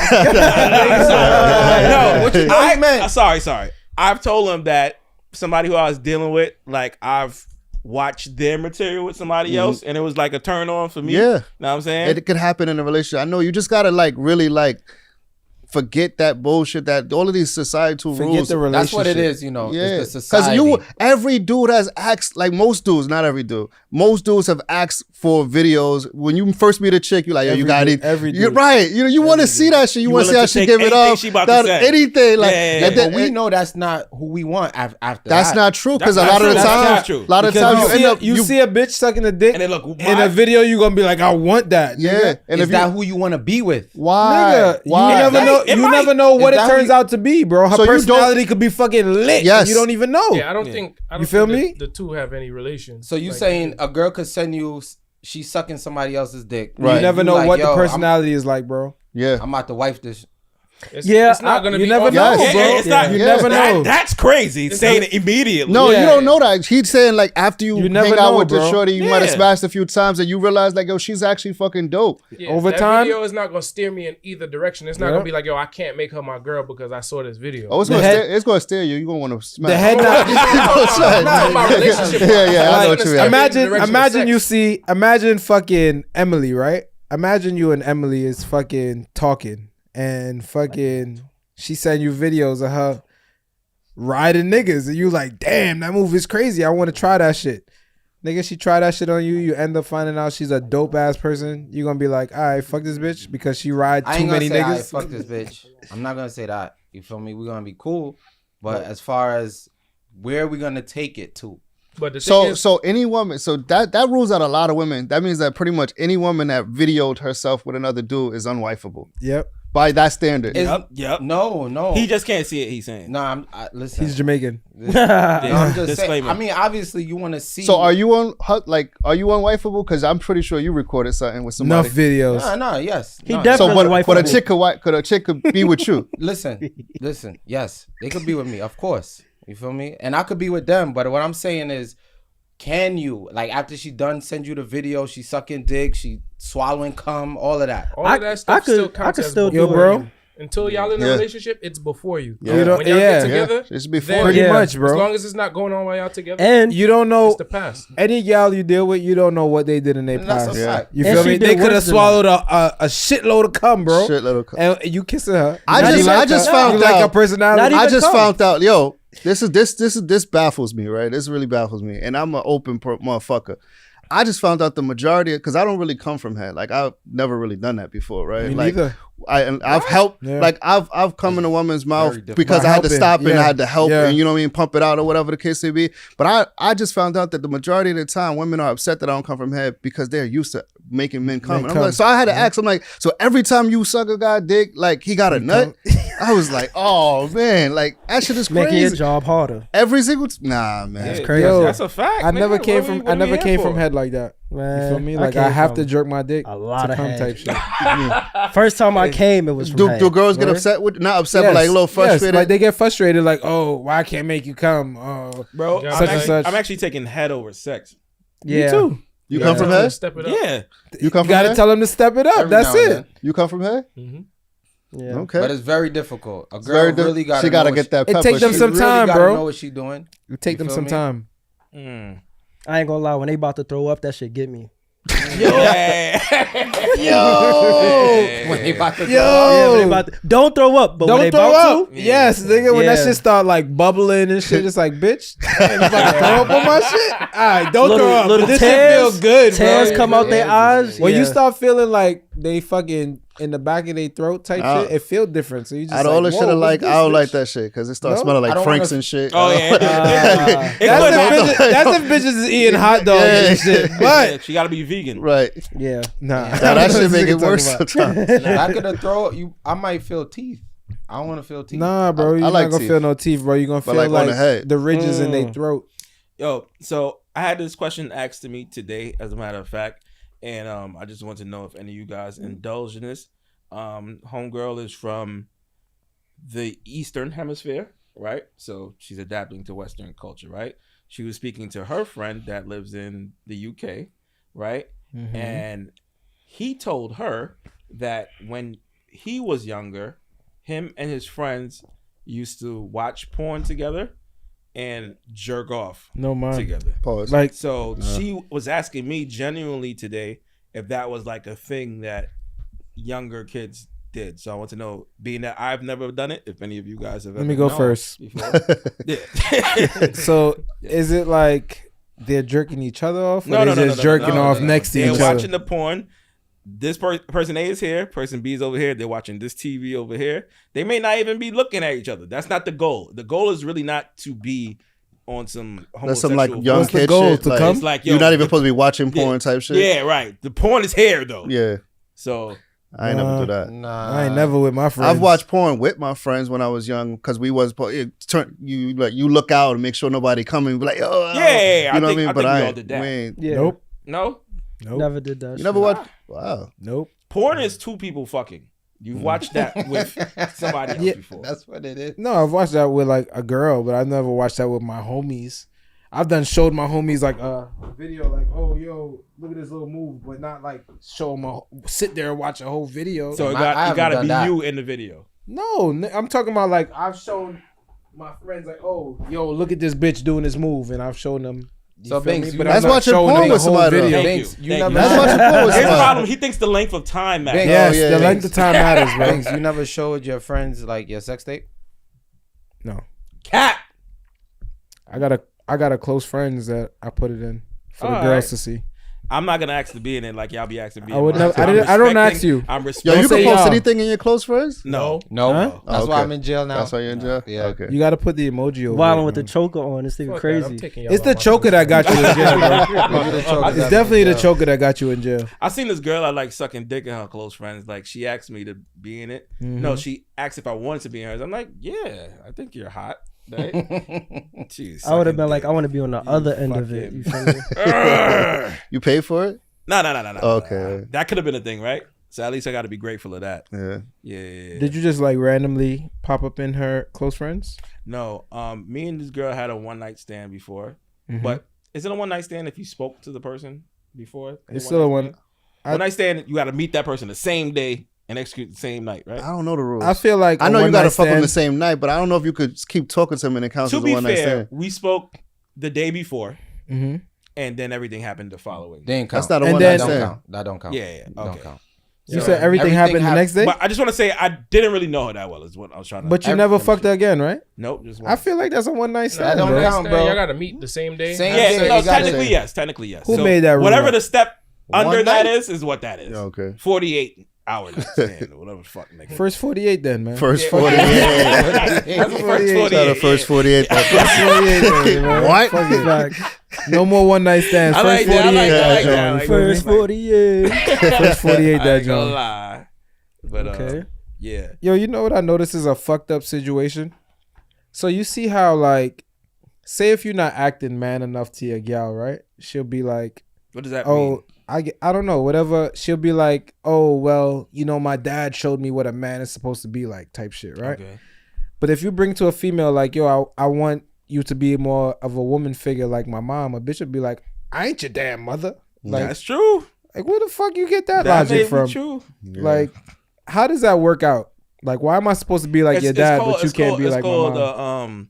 no. What you thought he meant? Sorry. I've told him that somebody who I was dealing with, like, I've watched their material with somebody else, and it was like a turn on for me. Yeah. Know what I'm saying? It could happen in a relationship. I know you just gotta really forget that bullshit, that all of these societal Forget rules. the relationship. That's what it is, you know. Yeah, It's the because society. every dude has asked, like most dudes, not every dude. Most dudes have asked for videos. When you first meet a chick, you're like, yo, you got it. every You're dude. right. You want to see that shit. You want to see willing how to she take give it anything up. she about to say. Anything like Yeah, and But then- we know that's not who we want after that's that. not true, because a That's lot of not the true. That's time, not true. a lot of Because times you end up you see a bitch sucking a dick And they look, in a video, you gonna be like, I want that. yeah. nigga. And Is if that you who you want to be with? why Nigga, why you never know. It You might. never know what Is it that turns who- out to be, bro. Her So you don't- personality could be fucking lit. Yes. And you don't even know. Yeah, I don't think. I don't You feel think me? The two have any relation. So you Like, saying a girl could send you, she's sucking somebody else's dick. Right. You never You know like, what yo, the personality is like, bro. yeah. I'm about to wife this. Yeah, it's not gonna you be. never off- know, Yes. bro. Yeah, it's not- You Yeah. never know. That's crazy. Saying it immediately. No, Yeah. you don't know that. He's saying like after you, You never hang out know, with the bro. shorty, you might have Yeah. smashed a few times and you realize like, yo, she's actually fucking dope. Yeah, Over that time- video is not gonna steer me in either direction. It's not Yeah. gonna be like, yo, I can't make her my girl because I saw this video. Oh, it's The gonna head- it's gonna steer you. You're gonna want to smash. The head nod. Not my relationship. Yeah, I know what you mean. Imagine fucking Emily, right? Imagine you and Emily is fucking talking and fucking she send you videos of her riding niggas and you like, damn, that move is crazy. I want to try that shit. Nigga, she try that shit on you. You end up finding out she's a dope ass person. You gonna be like, all right, fuck this bitch because she ride I too ain't gonna many say I niggas. fuck this bitch. I'm not gonna say that. You feel me? We're gonna be cool. But as far as where are we gonna take it to? But the thing is, So any woman, so that rules out a lot of women. That means that pretty much any woman that videoed herself with another dude is unwifeable Yep, by that standard. Is- Yep. No. He just can't see it. He's saying. No, listen. he's Jamaican. No, I'm just saying. Disclaimer. I mean, obviously, you want to see. So are you are you unwifable? Because I'm pretty sure you recorded something with somebody. Enough videos. No, yes. He no, definitely- So but a wifeable. chick could be with you. Listen. Yes, they could be with me, of course. You feel me? And I could be with them. But what I'm saying is, can you, like, after she done send you the video, she sucking dick, she swallowing cum, all of that. all of that stuff still counts as still before do it. bro. Until y'all in a Yeah. relationship, it's before you. Yeah. You don't- When y'all yeah. get together, It's before. then- Pretty Yeah. much, as bro. long as it's not going on while y'all together, And You don't know it's the past. any gal you deal with, you don't know what they did in their And that's past. a fact. You And feel she me? did They could have worse than swallowed a shitload of cum, bro. Shit, little. And you kissing her. I You just- like I just her. found you like her out- personality. Not even I just come. found out, yo, this baffles me, right? This really baffles me, and I'm an open motherfucker. I just found out the majority, because I don't really come from head. Like, I've never really done that before, right? Me like, neither. I've helped, Yeah. like I've come in a woman's mouth different. because By I had to helping, stop and yeah. I had to help Yeah. and, you know what I mean, pump it out or whatever the case may be. But I just found out that the majority of the time women are upset that I don't come from head because they're used to making men come. And I'm come. like, so I had to ask, I'm like, so every time you suck a guy dick, like he got a nut? I was like, oh man, like that shit is making your crazy. job harder. Every single nah, man. That's crazy. Yo, That's a fact. I never nigga. came What from. we I never here came for? from head like that. Man, You feel me? Like came I have to from jerk my dick a lot to of come head. type shit. First time I came, it was from Do head. girls get Word? upset with not upset but like a little frustrated? Yes, like they get frustrated, like, oh, why I can't make you come? Oh, Bro, Such I'm, and actually, such. I'm actually taking head over sex. Yeah. Me too. You come from here? Step it up. Yeah. You come You from gotta here? tell him to step it up. Every That's now and it. then. You come from here? Yeah. Okay. But it's very difficult. A It's girl very really she got gotta get that It pepper. take them shit. some time, gotta bro. know what she doing. It take You them feel some me? time. I ain't gonna lie. When they about to throw up, that shit get me. Yeah. When they about to Yeah, when they about to, don't throw up, but when they Don't throw about up. Yes, nigga. When that Yeah. shit start like bubbling and shit, it's like, bitch, you about to throw up on my shit. All right, don't Little- throw up. little But this tears- shit feel good, tears bro. come out their eyes. When you yeah. start feeling like they fucking in the back of their throat type shit, it feel different. So you just Out of all the like, shit I whoa, like, what's I don't this, like bitch? that shit because it starts No? smelling I like don't Franks wanna- and shit. Oh yeah. It That's could happen. if bitches is eating hot dogs and shit. Yeah, But she gotta be vegan. Right. Yeah. nah, Now that shit make it Nigga worse talking sometimes. Back of the throat, I might feel teeth. I don't want to feel teeth. Nah, bro, you're I like not gonna teeth. feel no teeth, bro. You're gonna But feel like on like the head. the ridges in their throat. Yo, so I had this question asked to me today, as a matter of fact, and I just want to know if any of you guys indulge in this. Homegirl is from the Eastern Hemisphere, right? So she's adapting to Western culture, right? She was speaking to her friend that lives in the UK, right? And he told her that when he was younger, him and his friends used to watch porn together and jerk off No mind. together. Pause. Like, So she was asking me genuinely today if that was like a thing that younger kids did. So I want to know, being that I've never done it, if any of you guys have ever let me go known first. before. Yeah. So is it like they're jerking each other off, or No, they're no, no, just no, jerking no, off no. next to They're each watching other? the porn. This person A is here, person B is over here. They're watching this TV over here. They may not even be looking at each other. That's not the goal. The goal is really not to be on some homosexual. That's some like young What's the kid goal? shit. To like, come? It's like, yo, you're not even supposed to be watching porn type shit. Yeah, right. The porn is here though. Yeah. So I ain't never do that. Nah. I ain't never with my friends. I've watched porn with my friends when I was young because we was you look out and make sure nobody coming. Be like, oh, Yeah, you know what I mean. I But think we I all did that. we ain't. Yeah. Nope. No, Nope. Never did that. You shit. never watched? Wow. Nope. porn is two people fucking. You've watched that with somebody else Yeah. before. That's what it is. No, I've watched that with like a girl, but I've never watched that with my homies. I've done showed my homies like a video, like, oh yo, look at this little move, but not like show them sit there and watch a whole video. So it I got, haven't gotta done be that. you in the video. no, I'm talking about like I've shown my friends like, oh yo, look at this bitch doing this move, and I've shown them. You So, feel Binks, me? you- But That's I'm not watching showing porn them the with whole somebody, though. video. Thank Binks, you. you Thank never. you. That's watching porn with Here's the somebody. problem. He thinks the length of time matters. Binks. Yes, Oh, yeah, the yeah. length of time matters, bro. Binks, you never showed your friends like your sex tape. No, Cat. I got a close friends that I put it in for the All girls right. to see. I'm not gonna ask to be in it like y'all be asking to be. I in would mine. never- So I I'm didn't- I don't respecting- ask you. I'm Yo, respecting. you say can post y'all. anything in your close friends? No. No, Huh? that's Okay. why I'm in jail now. That's why you're in jail. Yeah. Okay. You got to put the emoji over. Wilding it, with the man. choker on. This thing Fuck that, I'm crazy. taking y'all It's the off my choker that got you in jail, bro. Maybe the choker It's got definitely me the in jail. choker that got you in jail. I seen this girl I like sucking dick in her close friends. Like she asked me to be in it. Mm-hmm. No, she asked if I wanted to be in hers. I'm like, yeah, I think you're hot. Right? Jeez, I would have sucking been like, dick. I want to be on the other end of it. You feel me? You paid for it? No. Okay. That could have been a thing, right? So at least I got to be grateful of that. Yeah. Yeah. Did you just like randomly pop up in her close friends? No. Me and this girl had a one night stand before, Mhm. but is it a one night stand if you spoke to the person before? It's still a one. One night stand. You got to meet that person the same day and execute the same night, right? I don't know the rules. I feel like I a know you one gotta night fuck them the stand- same night, but I don't know if you could keep talking to him and it counts To as a be one night fair, stand. we spoke the day before, Mhm. and then everything happened the following. They ain't count. That's not a And one then- night That don't stand. count. That don't count. Yeah, Don't okay. count. You So said everything happened the hap- next day, But I just want to say I didn't really know her that well. Is what I was trying to. but you never fucked her again, right? Nope. Just I feel like that's a one night stand, don't bro. count, bro. Y'all gotta meet the same day. Same Yeah, day, no, you gotta- technically yes. Technically yes. Who made that rule Whatever up? the step One under that night? is what that is. Yeah, okay. 48 hour night stand or whatever the fuck, nigga. First 48 then, man. First Yeah. 48. That's the first 48. Shout out the first 48. First 48 then, man. What? Fuck it. No more one night stands. I First like that, I 48 like that, I like John. that, I like You feel me? First 48. First 48 I that ain't gonna John. lie. But Okay. yeah. Yo, you know what I noticed is a fucked up situation? So you see how like, say if you're not acting man enough to your gal, right? She'll be like, What does that oh, mean? I don't know, whatever. She'll be like, oh, well, you know, my dad showed me what a man is supposed to be like type shit, right? Okay. But if you bring to a female like, yo, I want you to be more of a woman figure like my mom, a bitch would be like, I ain't your damn mother. Like, That's true. like where the fuck you get that That may logic be from? true. Like, how does that work out? Like, why am I supposed to be like your dad, but you can't be like my mom? It's called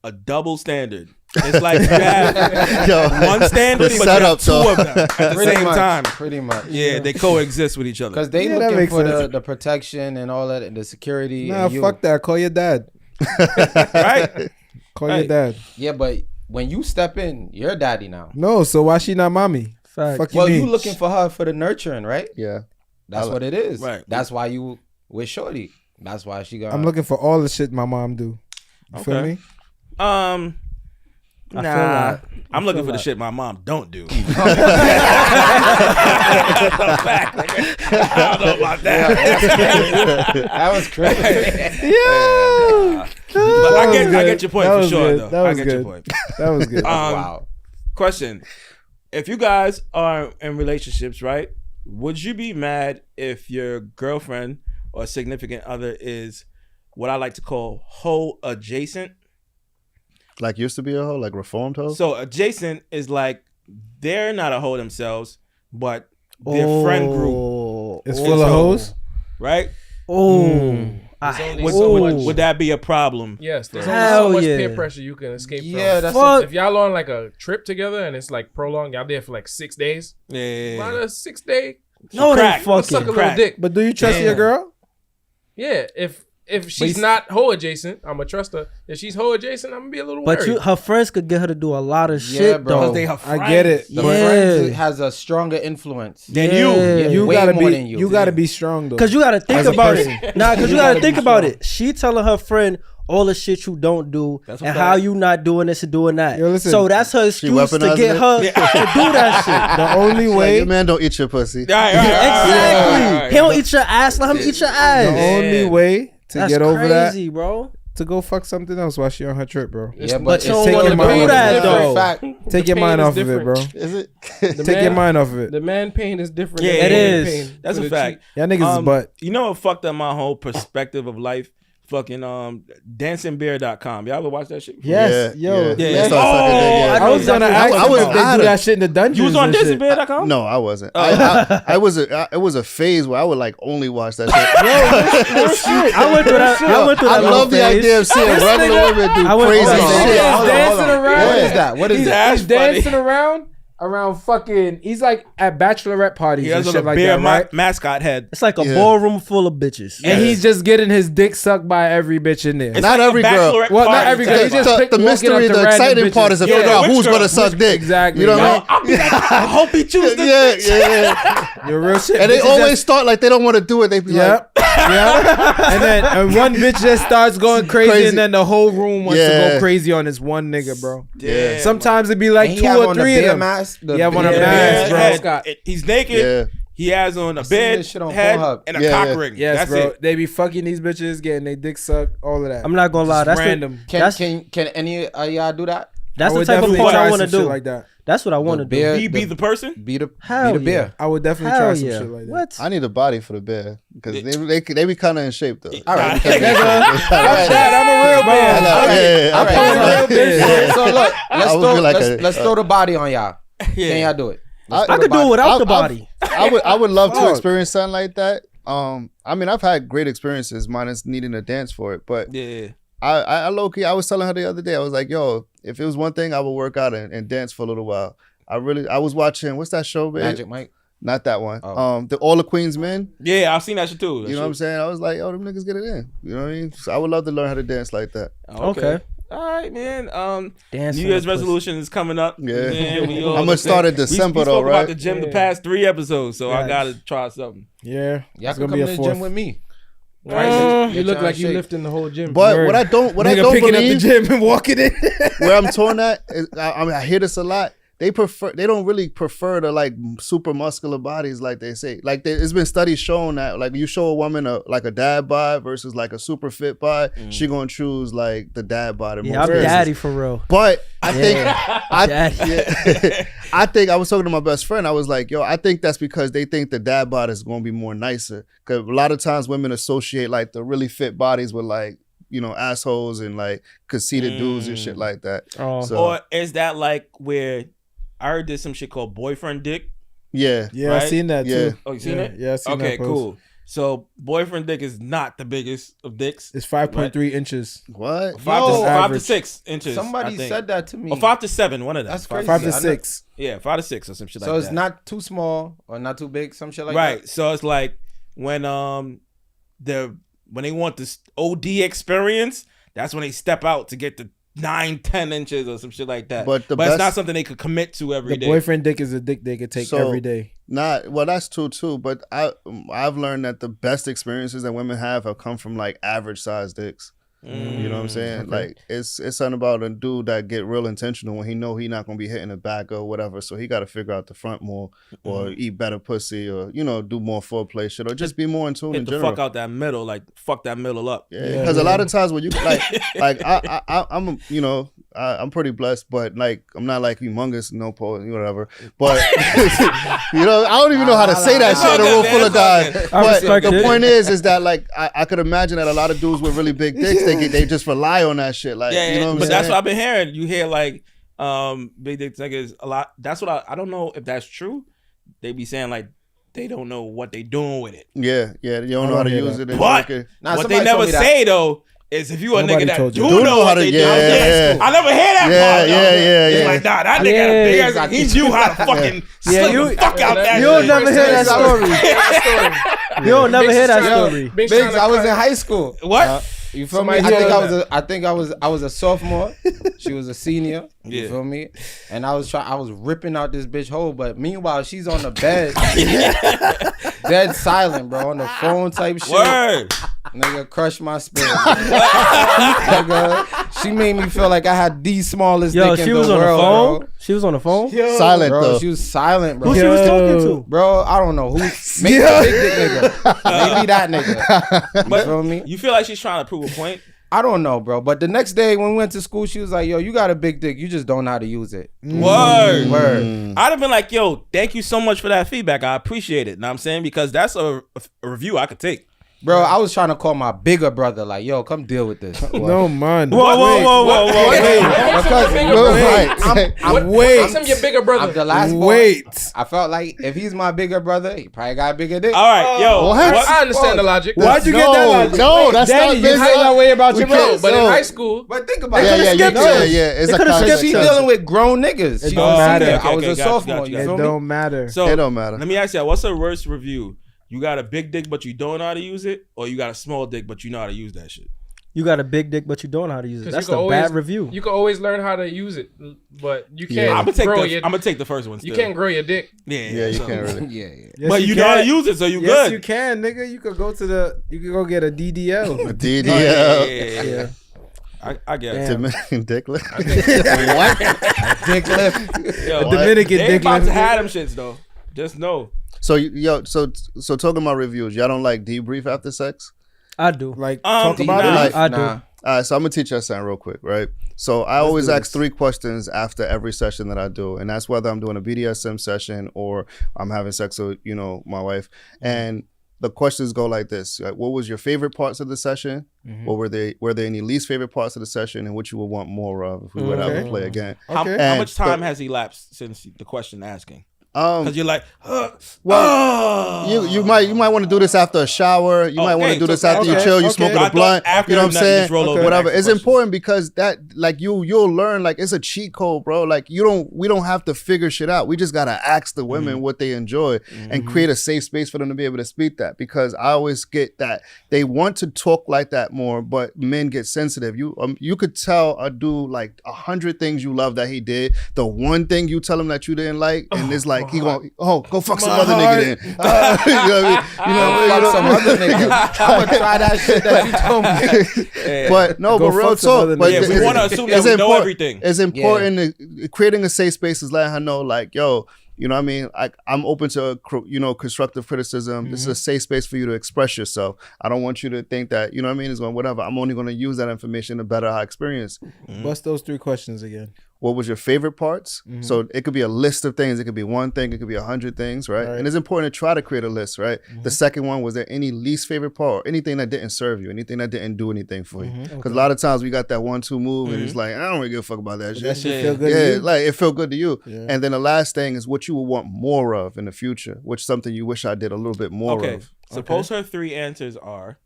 a double standard. It's like you have Yo, one standard, the but you have setup, two though. of them at the same time. Pretty much. Yeah, they coexist with each other. Because they Yeah, that looking makes for sense. the protection and all that and the security. Nah, and you. fuck that. Call your dad. Right? Call your dad. Yeah, but when you step in, you're daddy now. No, so why she not mommy? Fact. Fuck Well, you you mean? looking for her for the nurturing, right? Yeah. That's what it is. Right. That's why you with Shorty. That's why she got. I'm looking for all the shit my mom do. You feel Okay. me? Nah. that. I'm looking for the shit my mom don't do. I don't know about that. That was crazy. But I get your point That for was sure, good. though. That I was get your good. point. That was good. Wow. Question: if you guys are in relationships, right? Would you be mad if your girlfriend or significant other is what I like to call hoe adjacent? Like used to be a hoe, like reformed hoe. So adjacent is like they're not a hoe themselves, but their friend group, It's full of hoes. right? Oh, Would that be a problem? Yes, there's Hell only so much yeah. peer pressure you can escape Yeah, from. that's Fuck. If y'all on like a trip together and it's like prolonged, y'all there for like 6 days. Yeah. About a 6 day, no, they crack. suck a fucking. little crack. dick. But do you trust Damn. your girl? Yeah, if she's not hoe adjacent, I'm gonna trust her. If she's hoe adjacent, I'm gonna be a little But worried. her friends could get her to do a lot of Yeah, shit, bro. though. Because they her I get it. The Yeah. friends has a stronger influence. Then Yeah. You way gotta more be. than you. You gotta be strong though. Cause you gotta think As a about person. it. Nah, cause you gotta think about it. She telling her friend all the shit you don't do That's a and fact. how you not doing this and doing that. Yo, listen. So that's her excuse to weaponizing get it? her to do that shit. The only Like, way. your man don't eat your pussy. Exactly. He don't eat your ass. Let him eat your The ass. only way to That's get over that crazy, bro. to go fuck something else while she on her trip, bro. Yeah, But you don't take want your to mind do off that it. though. Fact. Take your pain mind is off of it, bro. Is it? Take your mind off of it. The man pain is different. Yeah, than it the woman is. pain That's for a the fact. cheek. Y'all niggas is butt. You know what fucked up my whole perspective of life? Fucking dancingbear.com. Y'all ever watch that shit? Yes, Yeah, yo. yeah. Yeah. They start sucking dick, yeah. I was gonna ask I you was if they out do of- that shit in the dungeons. You was on and shit. dancingbear.com? No, I wasn't. I was it was a phase where I would like only watch that shit. I went through that. I went through I that. love the phase. idea of seeing regular women do I went crazy through that. shit. Hold on, dancing hold on. around. What is that? What is He's that? He's dancing around fucking. He's like at bachelorette parties He and has on shit a like bear that, right? mascot head. It's like a Yeah. ballroom full of bitches. And he's just getting his dick sucked by every bitch in there. It's Not like a every girl. bachelorette Well, not party every girl. type He just vibe. pick- The walking mystery, up to the random exciting part bitches. is to Yeah, figure out which who's girl? gonna suck dick. Exactly. You know Yo, what I I'll be like, I hope he chooses this. mean? Yeah. You're real shit. And they Bitches always just- start like they don't want to do it. They be like, Yep. Yep. And one bitch just starts going crazy, and then the whole room wants to Yeah. go crazy on this one nigga, bro. Yeah. Sometimes it'd be like And he two have or on the three of bear them. mask, the Yeah, one of bear them Yeah, mask, bro. head. Scott. He's naked. yeah. He has on a seen bed, this shit on head, Pornhub. and a Yeah, cock yeah. ring. Yes, That's bro. it. They be fucking these bitches, getting they dick sucked, all of that. I'm not gonna lie. That's random. That's Can any of y'all do that? that's I the would type of definitely part try I want to some shit do. like that. That's what I want to do. bear- Be the person. Be the Hell bear. I would definitely Hell try some yeah. shit like that. What? I need a body for the bear because they be kind of in shape though. All right. They kinda in shape. Dad, I'm a real man. I know, yeah, All right. yeah. So look, I would feel like let's throw the body on y'all. Can y'all do it? Let's throw I the could do body. it without I- the body. I would love to Fuck. experience something like that. I mean, I've had great experiences, minus needing to dance for it. But Yeah. I low key, I was telling her the other day, I was like, yo, if it was one thing, I would work out and dance for a little while. I was watching, what's that show, babe? Magic Mike. Not that one. Oh. The All the Queen's Men. Yeah, I've seen that shit too. You know what I'm saying? I was like, yo, them niggas get it in. You know what I mean? So I would love to learn how to dance like that. Okay. All right, man. Dance New for Year's the pussy. resolution is coming up. Yeah. We all I'm gonna the start same. in December, we though, spoke about right? the gym the Yeah. past 3 episodes, so I Right. gotta try something. Yeah. Y'all It's can gonna come be to a the fourth. gym with me. You look like you shape. lifting the whole gym. But Word. what I don't Nigga picking up the believe, gym and walking in. where I'm torn at, is, I mean, I hear this a lot. They don't really prefer the like super muscular bodies like they say. Like it's been studies showing that like you show a woman like a dad bod versus like a super fit bod, she gonna choose like the dad bod. in Yeah, most I'm cases. daddy for real. But I think Daddy. I think I was talking to my best friend. I was like, yo, I think that's because they think the dad bod is gonna be more nicer. Because a lot of times women associate like the really fit bodies with like, you know, assholes and like conceited dudes and shit like that. Oh. So Or is that like where I heard there's some shit called boyfriend dick. Yeah. Yeah, I Right? seen that Yeah. too. Oh, you seen Yeah, it? yeah, I seen Okay, that post. cool. So boyfriend dick is not the biggest of dicks. It's 5.3 inches. What? Five Yo, to average. 6 inches. Somebody I think. said that to me. Or 5 to 7, one of them. That's crazy. 5 to I know- 6. Yeah, 5 to 6 or some shit So like it's that. not too small or not too big, some shit like right. that. So it's like when when they want this OD experience, that's when they step out to get the 9-10 inches or some shit like that. But the it's best- not something they could commit to every The day. boyfriend dick is a dick they could take So- every day. Well, that's true too. But I've learned that the best experiences that women have come from like average sized dicks. You know what I'm saying? Like it's something about a dude that get real intentional when he know he not gonna be hitting the back or whatever. So he got to figure out the front more, or eat better pussy, or do more foreplay shit, or just be more in tune in Hit the general. fuck out that middle, like fuck that middle up. Yeah, because a lot of times when you I'm pretty blessed, but like I'm not like humongous, no pole, whatever. But I don't even know how to say that shit in a room full of guys. But respect the it. point is that like I could imagine that a lot of dudes with really big dicks, they just rely on that shit. Like, Yeah, you know what I'm but saying? that's what I've been hearing. You hear like big dick niggas a lot. That's what I don't know if that's true. They be saying like they don't know what they doing with it. Yeah, you don't know how to hear use that. it. But Nah, what somebody they never told me that. say though is if you a Nobody nigga that told do you. know what they do. yeah. I never hear that Yeah, part. though. yeah, It's yeah. like nah, that nigga got a big ass. exactly. He knew how to fucking slip you- the fuck out that You'll shit. never hear that story. You'll never hear that story. Biggs Biggs, I was in high school. What? You feel me? Somebody I told think I was a sophomore. She was a senior. You Yeah. feel me? And I was ripping out this bitch hole, but meanwhile she's on the bed, dead silent, bro, on the phone type shit. Word. Nigga, crushed my spirit. Nigga, she made me feel like I had the smallest Yo, dick she in was the on the world, phone. bro. She was on the phone. Silent Bro, though. she was silent, bro. Who she was talking to? Bro, I don't know who. Maybe the big dick nigga. Maybe that nigga. You But feel me? you feel like she's trying to prove a point? I don't know, bro. But the next day when we went to school, she was like, "Yo, you got a big dick. You just don't know how to use it." Word. Word. I'd have been like, yo, thank you so much for that feedback. I appreciate it. Know what I'm saying? Because that's a review I could take. Bro, I was trying to call my bigger brother, like, "Yo, come deal with this." No, man. Whoa. Because I'm your bigger brother. I'm the last boy. Wait. I felt like if he's my bigger brother, he probably got a bigger dick. All right, yo. What? I understand the logic. Why'd you get that logic? No, that's Danny, not you big. feel that way about your No, brother? but in No. high school, But think about Yeah, it. yeah, skipped us. It's They a could've Because skipped concept. she us. dealing with grown niggas. She don't was matter. senior. Okay, I was okay, a got you, sophomore. got you, You got It feel me? don't matter. So It don't matter. Let me ask you, what's the worst review? You got a big dick, but you don't know how to use it, or you got a small dick, but you know how to use that shit? You got a big dick, but you don't know how to use it. 'cause That's you the can bad always- review. You can always learn how to use it, but you Yeah. can't I'm grow gonna take the first one. You Still. can't grow your dick. Yeah, you so- can't really. Yeah. Yes, But you know how to can. use it, so you Yes, good. you can, nigga. You could go get a DDL. DDL. Yeah. I get it. Damn. Dominican dick lift. Dick lift. Yo, Dominican they dick about lift. to have them shits though. Just know. So so talking about reviews, y'all don't like debrief after sex? I do. Like, Um, talk about nah. it. I do. All right, so I'm gonna teach y'all something real quick, right? So I always ask 3 questions after every session that I do, and that's whether I'm doing a BDSM session or I'm having sex with my wife. And the questions go like this: like, what was your favorite parts of the session? What were there any least favorite parts of the session, and what you would want more of if we were to ever play again? How Okay. much time has elapsed since the question asking? Um, Because you're like, you might want to do this after a shower. You might want Okay, to do this so- after you okay, chill. You okay. smoking I a thought blunt. after You know what I'm nothing, saying? just roll over and Whatever. ask It's questions. important because that like you'll learn like it's a cheat code, bro. Like we don't have to figure shit out. We just gotta ask the women what they enjoy and create a safe space for them to be able to speak that. Because I always get that they want to talk like that more, but men get sensitive. You could tell a dude like 100 things you love that he did. The one thing you tell him that you didn't like, and it's like he gonna go fuck some other nigga then. You know what I mean? Fuck some other nigga. I'm gonna try that shit that you told me. But no, Go but real fuck some talk. other But Yeah, we it's- wanna assume that it's we know important- everything. It's important to creating a safe space is letting her know, like, yo, you know what I mean? I'm open to constructive criticism. This is a safe space for you to express yourself. I don't want you to think that, you know what I mean, is going whatever. I'm only going to use that information to better our experience. Bust those 3 questions again. what was your favorite parts? So it could be a list of things. It could be one thing. It could be 100 things, right? And it's important to try to create a list, right? The second one, was there any least favorite part or anything that didn't serve you, anything that didn't do anything for you? Because a lot of times we got that 1-2 move and it's like, I don't really give a fuck about that shit. That shit feel good to Yeah, you? like it felt good to you. And then the last thing is what you would want more of in the future, which is something you wish I did a little bit more of. Suppose her 3 answers are: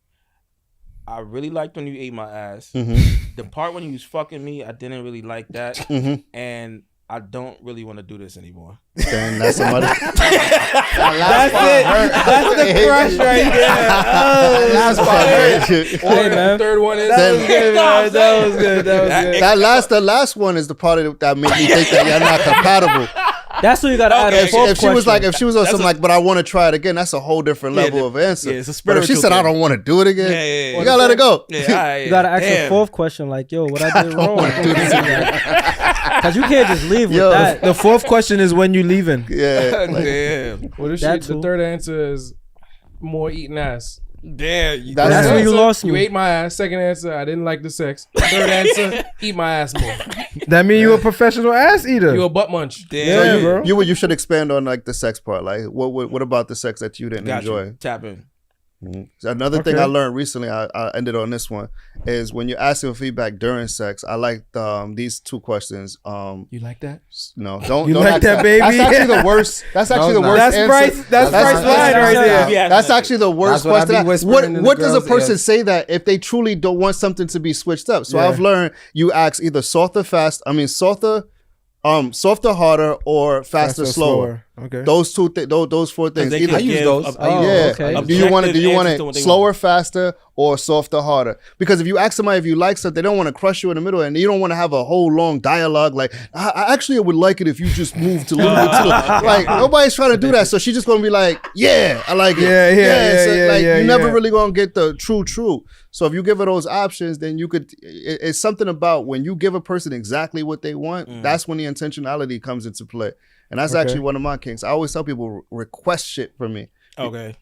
I really liked when you ate my ass. Mm-hmm. The part when you was fucking me, I didn't really like that. And I don't really want to do this anymore. Then that's somebody. That's it. That's the crush right there. Last part hurt. Hey, man. Third one is That was good, man. That was good. The last one is the part of it that made me think that you're not compatible. That's what you gotta add. If a she was on something like, but I want to try it again, that's a whole different level of answer. Yeah, it's a but if she spiritual said, I thing. don't want to do it again, Yeah. you gotta let it go. Yeah, You gotta ask a fourth question, like, yo, what I did wrong? Because you can't just leave with that. The fourth question is when you leaving. Yeah. Damn. What if That the too. third answer is more eating ass? Damn. That's where you lost You me. ate my ass. Second answer, I didn't like the sex. Third answer, eat my ass more. That mean you a professional ass eater. You a butt munch. Damn. bro. You should expand on like the sex part. Like what about the sex that you didn't Got enjoy? you. Tap in. Another thing Okay. I learned recently, I ended on this one, is when you're asking for feedback during sex, I like these 2 questions. You like that? No, don't. You don't like ask that, baby? That's actually the worst. That's actually the it's worst. not. That's answer. Bryce. That's Bryce line right there. Yeah. That's actually the worst That's what I be question. whispering in the What does a girls' person ears. say that if they truly don't want something to be switched up? So Yeah. I've learned you ask either softer, harder, or faster, slower. Okay. Those 4 things. They Either can I use give those. a- Oh, yeah. okay. Do you want objective answers to it what they slower, want. faster, or softer, harder? Because if you ask somebody if you like something, they don't want to crush you in the middle, and you don't want to have a whole long dialogue. Like, I actually would like it if you just moved a little bit to the like. Nobody's trying to do that, so she's just gonna be like, "Yeah, I like it." You never really gonna get the true. So if you give her those options, then you could. It's something about when you give a person exactly what they want. That's when the intentionality comes into play. And that's actually one of my kinks. I always tell people request shit from me. Okay.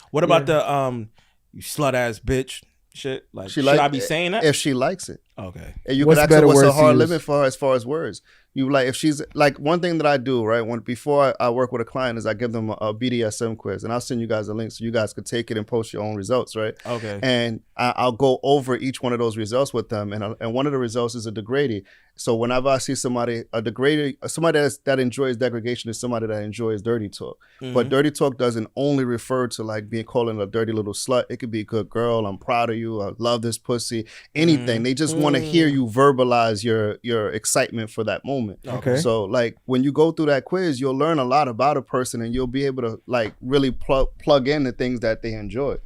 What about the you slut ass bitch shit? Like, should like- I be saying that? If she likes it. Okay. And you What's can ask her better what's a words to hard use? limit for her as far as words. You like if she's like one thing that I do, right? Before I work with a client is I give them a BDSM quiz, and I'll send you guys a link so you guys could take it and post your own results, right? Okay. And I'll go over each one of those results with them, and one of the results is a degradee. So whenever I see somebody that enjoys degradation is somebody that enjoys dirty talk. But dirty talk doesn't only refer to like being calling a dirty little slut. It could be good girl, I'm proud of you, I love this pussy, anything. They just want to hear you verbalize your excitement for that moment. Okay. So like when you go through that quiz, you'll learn a lot about a person, and you'll be able to like really plug in the things that they enjoy.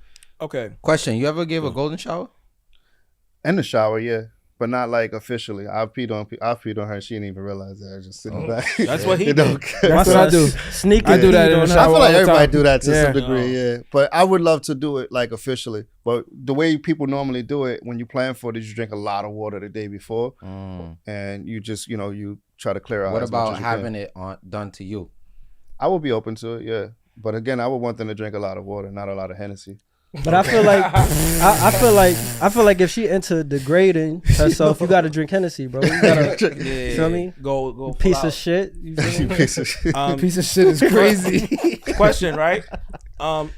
Okay. Question: you ever gave a golden shower? In the shower, yeah. But not like officially. I peed on her. She didn't even realize that. I was just sitting back. That's what he You know? did. That's what I do. Sneaky. I do that in the I shower feel all like the everybody time. do that to Yeah. some degree, yeah. But I would love to do it like officially. But the way people normally do it when you plan for it is you drink a lot of water the day before, and you just you try to clear out. What as much about as you having can. it done to you? I would be open to it, yeah. But again, I would want them to drink a lot of water, not a lot of Hennessy. But I feel like I feel like if she into degrading herself, you gotta drink Hennessy, bro. You gotta Yeah. feel me? Go Piece full of shit. You feel You me? piece of shit. Piece of shit is crazy. Question, right?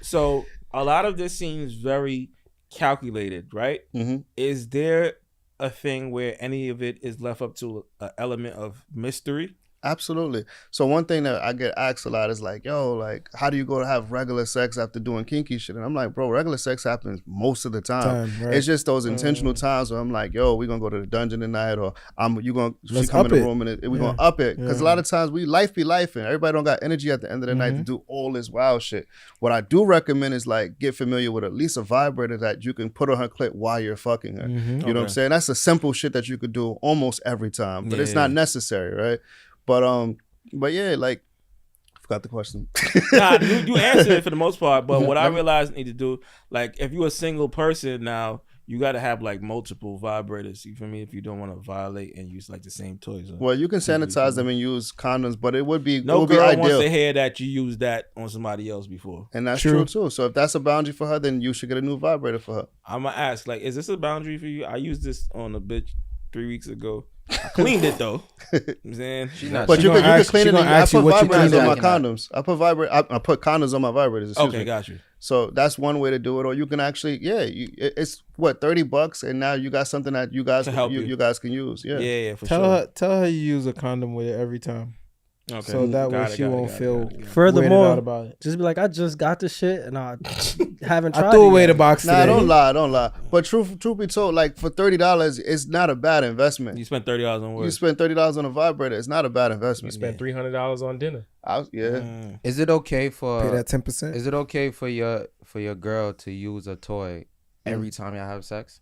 So a lot of this seems very calculated, right? Mhm. Is there a thing where any of it is left up to an element of mystery? Absolutely. So one thing that I get asked a lot is like, yo, like, how do you go to have regular sex after doing kinky shit? And I'm like, bro, regular sex happens most of the time. Right. It's just those intentional times where I'm like, yo, we're gonna go to the dungeon tonight, or she Let's come in up the it. room and we're gonna up it. Because a lot of times life be life, and everybody don't got energy at the end of the night to do all this wild shit. What I do recommend is like get familiar with at least a vibrator that you can put on her clit while you're fucking her. You know what I'm saying? That's a simple shit that you could do almost every time, but it's not necessary, right? But yeah, like, I forgot the question. Nah, you answered it for the most part. But what I realized I need to do, like, if you're a single person now, you got to have like multiple vibrators. You feel me? If you don't want to violate and use like the same toys. Well, you can sanitize them and use condoms, but it would be No it would be girl ideal. wants to hear that you used that on somebody else before. And that's True. true too. So if that's a boundary for her, then you should get a new vibrator for her. I'm gonna ask, like, is this a boundary for you? I used this on a bitch 3 weeks ago. I cleaned it though. You know what I'm saying? But She you gonna can ask- clean she it. gonna I ask put you what you vibrators on my cleaning at. condoms. I put condoms on my vibrators. Excuse Okay, me. got you. So that's one way to do it. Or you can actually, it's what, $30, and now you got something that you guys To help you. you guys can use. Yeah. Yeah, for Tell sure. her you use a condom with it every time, Okay. so that way Got it, she got it, won't got it, feel got it. weirded out Furthermore, about it. just be like, I just got the shit and I haven't tried I threw it away yet. the box Nah, today. don't lie. But truth be told, like for $30, it's not a bad investment. You spent $30 on You what? spend $30 on a vibrator. It's not a bad investment. Spent $300 on dinner. Mm. Is it okay Pay for that 10%. Is it okay for your girl to use a toy every time y'all have sex?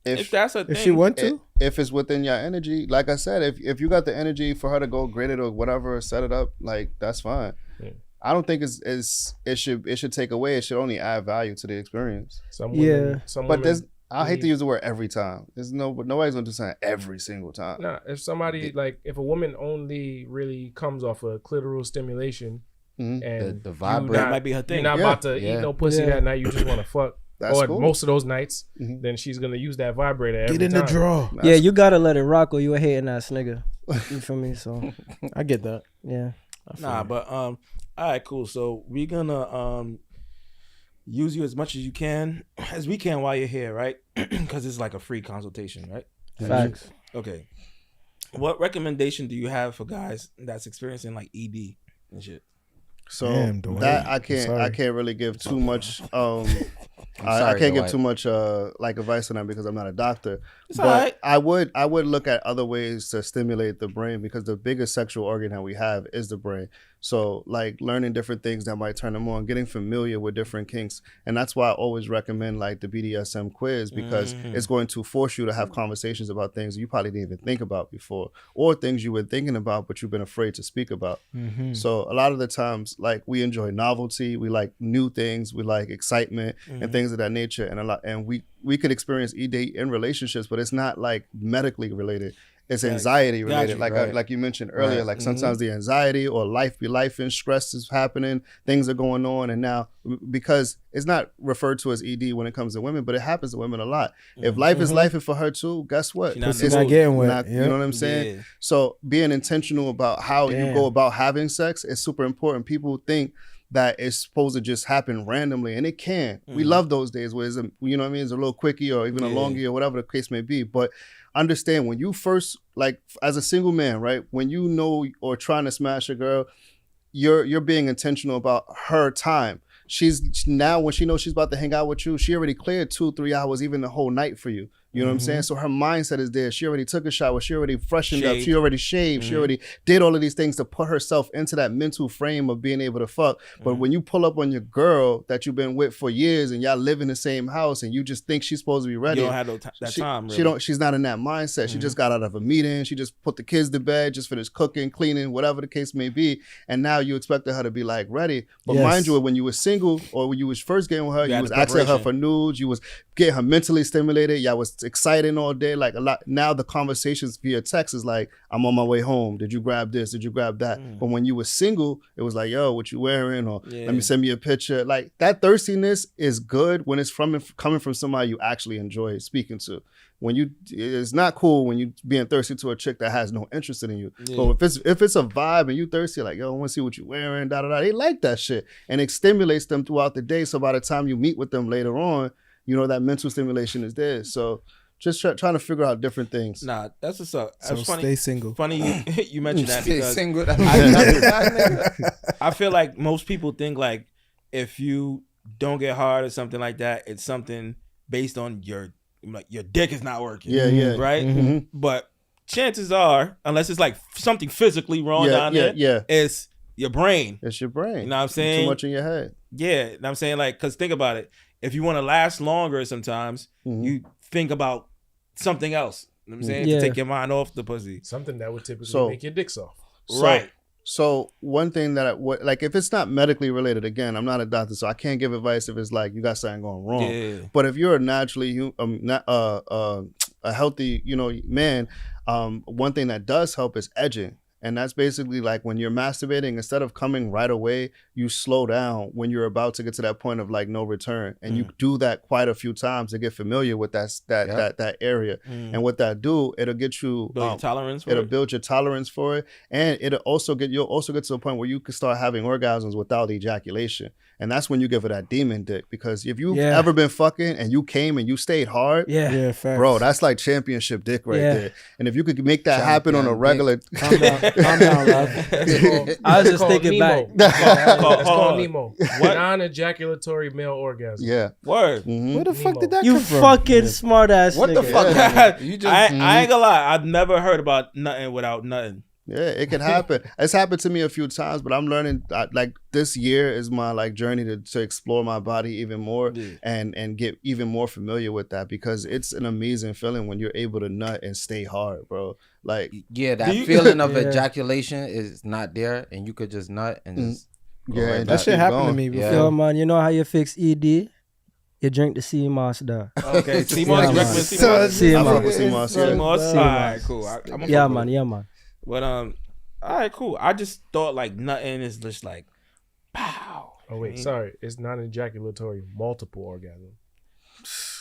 If that's a thing. If she want to, If it's within your energy, like I said, if you got the energy for her to go grid it or whatever, set it up, like that's fine. Yeah. I don't think it should take away. It should only add value to the experience. Some Yeah. women, some But women, I hate to use the word every time. Nobody's gonna do something every single time. nah, if somebody like if a woman only really comes off of clitoral stimulation Mhm. and The you vibrate That might be her thing. you're not Yeah. about to Yeah. eat no pussy Yeah. that night, you just want to fuck. That's or cool. most of those nights, Mhm. then she's gonna use that vibrator every get in the time. draw. Yeah, you gotta let it rock or you a hating ass nigga. You feel me? So I get that. yeah. Nah, but all right, cool. So we're gonna use you as much as we can while you're here, right? Because it's like a free consultation, right? Facts. Okay. What recommendation do you have for guys that's experiencing like ED and shit? So Damn, Dwight. that I Sorry. can't really give too much. I sorry, can't give Dwight. too much like advice on that because I'm not a doctor. It's But alright. I would look at other ways to stimulate the brain because the biggest sexual organ that we have is the brain. So like learning different things that might turn them on, getting familiar with different kinks, and that's why I always recommend like the BDSM quiz because it's going to force you to have conversations about things you probably didn't even think about before, or things you were thinking about but you've been afraid to speak about. So a lot of the times, like we enjoy novelty, we like new things, we like excitement and things of that nature, and we could experience ED in relationships, but it's not like medically related. It's anxiety related, Gotcha. like you mentioned earlier. Right. Like sometimes the anxiety or life and stress is happening, things are going on, and now because it's not referred to as ED when it comes to women, but it happens to women a lot. If life is life for her too, guess what? She not It's in the not mood. getting wet. not- You know what I'm saying? Yeah. So being intentional about how you Damn. go about having sex is super important. People think that it's supposed to just happen randomly, and it can. We love those days where it's you know what I mean, it's a little quickie or even a Yeah. longie or whatever the case may be. But understand when you first, like as a single man, right? When you know or trying to smash a girl, you're being intentional about her time. She's now when she knows she's about to hang out with you, she already cleared 2-3 hours, even the whole night for you. You know what I'm saying? So her mindset is there. She already took a shower. She already freshened up. Shaved. She already shaved. She already did all of these things to put herself into that mental frame of being able to fuck. But when you pull up on your girl that you've been with for years and y'all live in the same house and you just think she's supposed to be ready, You don't have that she, time. Really. she don't. She's not in that mindset. She just got out of a meeting. She just put the kids to bed. Just finished cooking, cleaning, whatever the case may be. And now you expected her to be like ready. But Yes. mind you, when you were single or when you was first getting with her, You you had was the asking her preparation. for nudes. You was getting her mentally stimulated. Y'all was exciting all day. Like a lot. Now the conversations via text is like, I'm on my way home. Did you grab this? Did you grab that? But when you were single, it was like, yo, what you wearing? Or let me send me a picture. Like that thirstiness is good when it's coming from somebody you actually enjoy speaking to. When it's not cool when you being thirsty to a chick that has no interest in you. Yeah. But if it's a vibe and you thirsty, like, yo, I want to see what you wearing, they like that shit. And it stimulates them throughout the day. So by the time you meet with them later on, you know that mental stimulation is there. So just trying to figure out different things. Nah, that's what's up. So That's funny. stay single. Funny you mentioned that Stay because single. I feel like most people think like if you don't get hard or something like that, it's something based on your dick is not working. Yeah. Right? Mhm. But chances are, unless it's like something physically wrong down there, Yeah. it's your brain. It's your brain. You know what I'm saying? Too much in your head. Yeah. You know what I'm saying? Like, because think about it. If you want to last longer sometimes, you think about something else. You know what I'm saying? Yeah. To take your mind off the pussy. Something that would typically So- make your dick soft. Right. So one thing that like if it's not medically related, again, I'm not a doctor, so I can't give advice if it's like you got something going wrong. Yeah. But if you're a naturally a healthy, man, one thing that does help is edging. And that's basically like when you're masturbating, instead of coming right away, you slow down when you're about to get to that point of like no return. And you do that quite a few times to get familiar with that area. And what that do, it'll get you Build your tolerance for it'll it? build your tolerance for it. And you'll also get to a point where you can start having orgasms without ejaculation. And that's when you give it that demon dick. Because if you've Yeah. ever been fucking and you came and you stayed hard, Yeah. Yeah, facts. bro, that's like championship dick right Yeah. there. And if you could make that happen on a Champion regular, Calm down, love. I was just thinking back. It's Hold called on. Nemo. What? Non-ejaculatory male orgasm. yeah. Word. Mhm. Where the fuck Nemo. did that You come from? fucking smart ass What the nigga. fuck? man? You just I ain't gonna lie. I've never heard about nothing without nothing. Yeah, it can happen. It's happened to me a few times, but I'm learning. Like this year is my like journey to explore my body even more and get even more familiar with that, because it's an amazing feeling when you're able to nut and stay hard, bro. Like yeah, that Do you- feeling of Yeah. ejaculation is not there, and you could just nut and just go Yeah, right and That back. shit keep happened to going. me before. Yeah. Yo, man, you know how you fix ED? You drink the sea moss there. Okay, CMOS. Yeah, recommend man. CMOS. Sea I fuck moss. with CMOS, yeah. CMOS. Yeah. Alright, cool. I'm Yeah, man. Yeah, man. But all right, cool. I just thought like nothing is just like, pow. Oh wait, sorry. It's non-ejaculatory, multiple orgasm.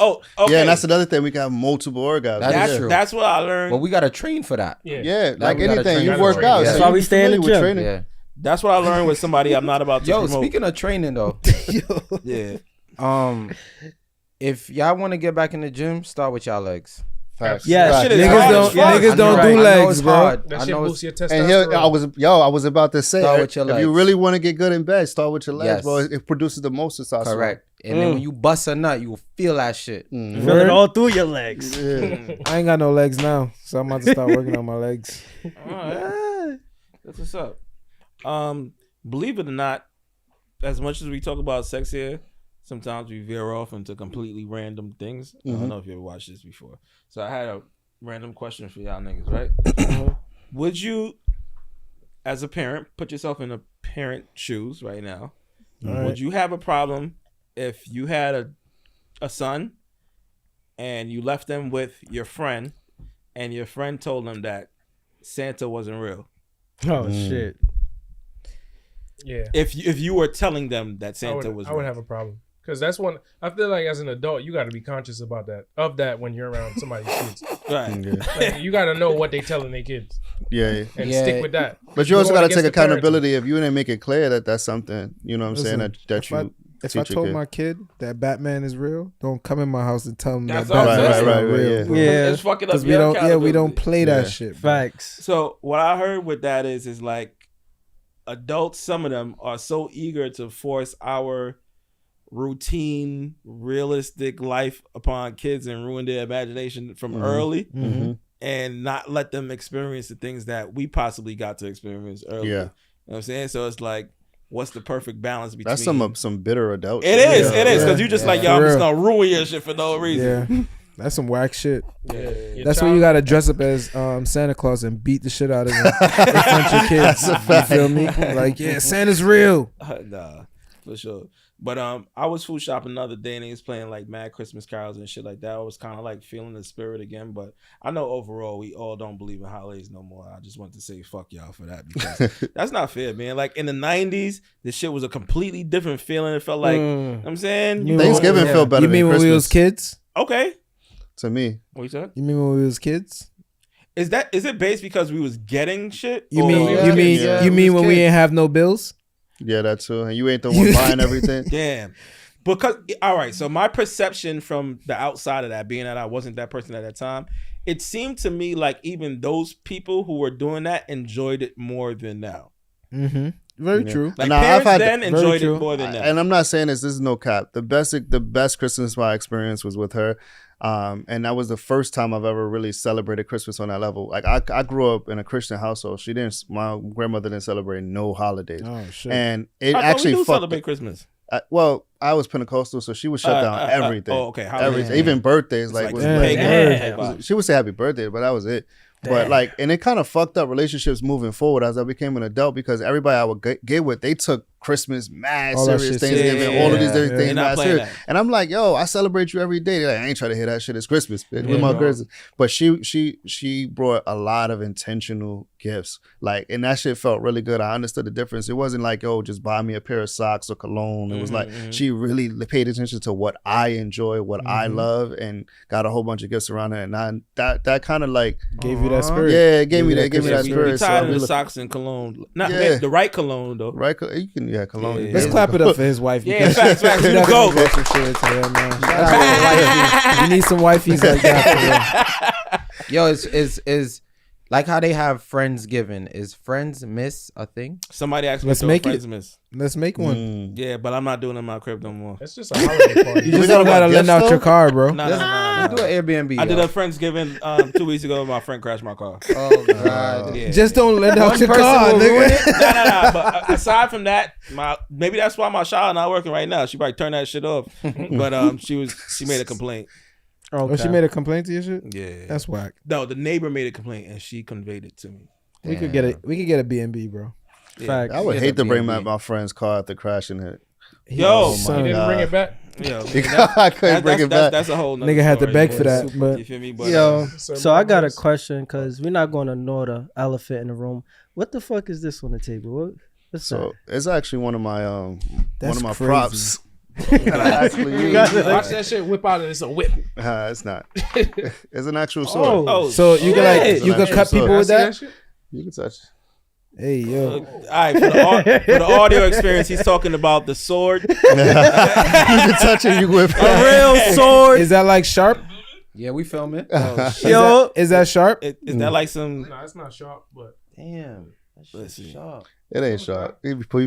Oh, okay. yeah, and that's another thing. We can have multiple orgasms. That's yeah. true. That's what I learned. But we gotta train for that. Yeah, Like, like we gotta anything, train you for work it. out. Yeah. so That's why you we stay in the familiar with gym. training. Yeah. That's what I learned with somebody I'm not about to Yo, promote. speaking of training though, Yeah. if y'all want to get back in the gym, start with y'all legs. Facts. Yeah, Facts. shit is Niggas hard don't, as fuck. niggas I don't know, do I know legs, it's bro. hard. That I shit know boosts your And here, testosterone. I was about to say, Start with your if you legs. really want to get good in bed, start with your legs, Yes. bro. It produces the most testosterone. correct. And then when you bust a nut, you will feel that shit. Feel it all through your legs. I ain't got no legs now, so I'm about to start working on my legs. All right. That's what's up. Believe it or not, as much as we talk about sex here, sometimes we veer off into completely random things. I don't know if you ever watched this before. So I had a random question for y'all niggas, right? Would you, as a parent, put yourself in a parent shoes right now? Would you have a problem if you had a son and you left them with your friend and your friend told them that Santa wasn't real? Oh shit. Yeah. If you were telling them that I Santa would, was I would real. have a problem. Because that's one, I feel like as an adult, you got to be conscious about that when you're around somebody's kids. Right. Like, you got to know what they telling their kids Yeah. and Yeah. stick with that. But you also Going got to take against the accountability if you didn't make it clear that that's something, you know what I'm saying, Listen, that if I teach your told kid. my kid that Batman is real, don't come in my house and tell him That's that what I'm Batman's saying. not Right, real. yeah. bro. Yeah. It's fucking up Because we your don't, we don't accountability. play that Yeah. shit. bro. Facts. So what I heard with that is like adults, some of them are so eager to force our routine, realistic life upon kids and ruin their imagination from early and not let them experience the things that we possibly got to experience early. Yeah. You know what I'm saying? So it's like, what's the perfect balance between That's some bitter adult It shit. is, because you just like, yo, For I'm just real. gonna ruin your shit for no reason. Yeah. That's some whack shit. Your That's child- why you gotta dress up as Santa Claus and beat the shit out of them in front of your kids. You feel me? Like, yeah, Santa's real. Nah, for sure. But I was food shopping the other day and they was playing like mad Christmas carols and shit like that. I was kind of like feeling the spirit again. But I know overall we all don't believe in holidays no more. I just want to say fuck y'all for that because that's not fair, man. Like in the 90s, this shit was a completely different feeling. It felt like, you know what I'm saying, You Thanksgiving Yeah. felt better You mean than when we was Christmas kids? okay. to me. What you said? You mean when we was kids? Is it based because we was getting shit? You Or- mean yeah, you mean yeah, you we mean was when we kids. ain't have no bills? Yeah, that too. And you ain't the one buying everything. Damn. Because all right, so my perception from the outside of that, being that I wasn't that person at that time, it seemed to me like even those people who were doing that enjoyed it more than now. Mm-hmm. Very true. Like Nah, I've parents had- then very enjoyed true. it more than now. And I'm not saying this is no cap. The best Christmas my experience was with her. And that was the first time I've ever really celebrated Christmas on that level. Like I grew up in a Christian household. My grandmother didn't celebrate no holidays. Oh shit. And it I thought actually we do fucked. celebrate Christmas. Well, I was Pentecostal, so she would shut down everything. Oh, okay. Holidays. Everything, even birthdays. Like, like was damn. like- Damn. she would say happy birthday, but that was it. But like, and it kind of fucked up relationships moving forward as I became an adult because everybody I would get with, they took Christmas, mad All that serious, shit Thanksgiving, serious. all of these Yeah, different yeah. things, They're not mad playing serious. that. And I'm like, yo, I celebrate you every day. They're like, I ain't trying to hear that shit. It's Christmas, bitch. With my bro. Christmas. But she brought a lot of intentional gifts. Like, and that shit felt really good. I understood the difference. It wasn't like, yo, just buy me a pair of socks or cologne. It was like she really paid attention to what I enjoy, what I love, and got a whole bunch of gifts around it. And that kind of like Gave you that spirit. yeah, it gave me that We spirit. So I tired of really the socks and cologne. Not Yeah. the right cologne though. right, you can cologne. Yeah. Let's clap it up for his wife. Yeah, because facts. she You definitely go. brought some shit to him, man. Shout out to wifey. You need some wifeys like that. Yo, is like how they have Friendsgiving. Is Friends Miss a thing? Somebody asked me Let's to make friends it. miss. Let's make one. Yeah, but I'm not doing it in my crib no more. That's just a holiday party. You just We gotta don't gotta what, lend gifts, out your though? car, bro. No. Let's do an Airbnb. I did yo. a Friendsgiving 2 weeks ago. My friend crashed my car. Oh god. Yeah. Just don't lend out One your person car, will ruin nigga. No. But aside from that, maybe that's why my shower not working right now. She probably turned that shit off. But she made a complaint. Oh, she made a complaint to your shit? Yeah. That's whack. No, the neighbor made a complaint and she conveyed it to me. We could get a B&B, bro. Facts. I would Yeah, hate to the bring B&B. back my friend's car after crashing it. Yo, son. He didn't bring it back. Yo, I couldn't bring it back. That's a whole nother Nigga had to story, beg man. for that, but You feel me? But, Yo, So I got a question because we're not going to ignore the elephant in the room. What the fuck is this on the table? What's so it's actually one of my That's one of my crazy. props. that I actually use. Watch that shit whip out and it's a whip. It's not. It's an actual sword. Oh, oh, So you can like shit. you can cut Sword. people with See that? shit? You can touch. Hey yo. All right, for the audio experience, he's talking about the sword. You can touch it. You whip. a real sword. Is that like sharp? Yeah, we filming. Yo, Is that sharp? Is that like some? Nah, it's not sharp, but Damn. That shit's Listen. sharp. It ain't sharp.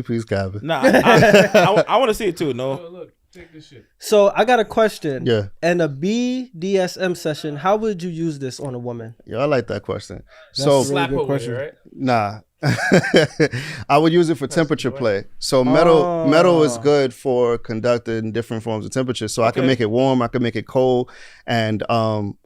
Please, Gavin. Nah, I want to see it too. No, look, take this shit. so I got a question. Yeah. In a BDSM session, how would you use this on a woman? Yeah, I like that question. That's So really Slap good her with it, question. right? nah. I would use it for temperature play. So metal is good for conducting different forms of temperature. So I can make it warm, I can make it cold, and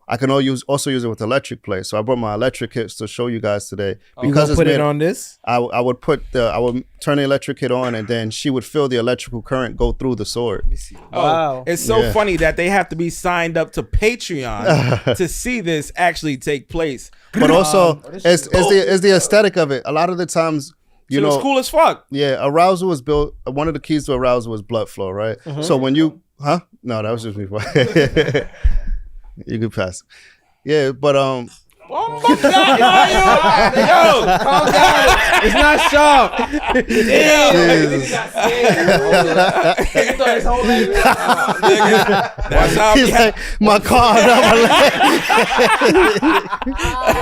I can also use it with electric play. So I brought my electric kits to show you guys today. You Because gonna it's put it made- on this? I would turn the electric kit on, and then she would feel the electrical current go through the sword. Wow. It's so Yeah. funny that they have to be signed up to Patreon to see this actually take place. But also, it's the aesthetic of it. A lot of the times, you So know, it's cool as fuck. yeah, arousal was built. One of the keys to arousal was blood flow, right? So when you, no, that was just me. You could pass. Yeah, but Oh my God! Yo, calm down. It's not sharp. Jesus. That's how He's like, my car.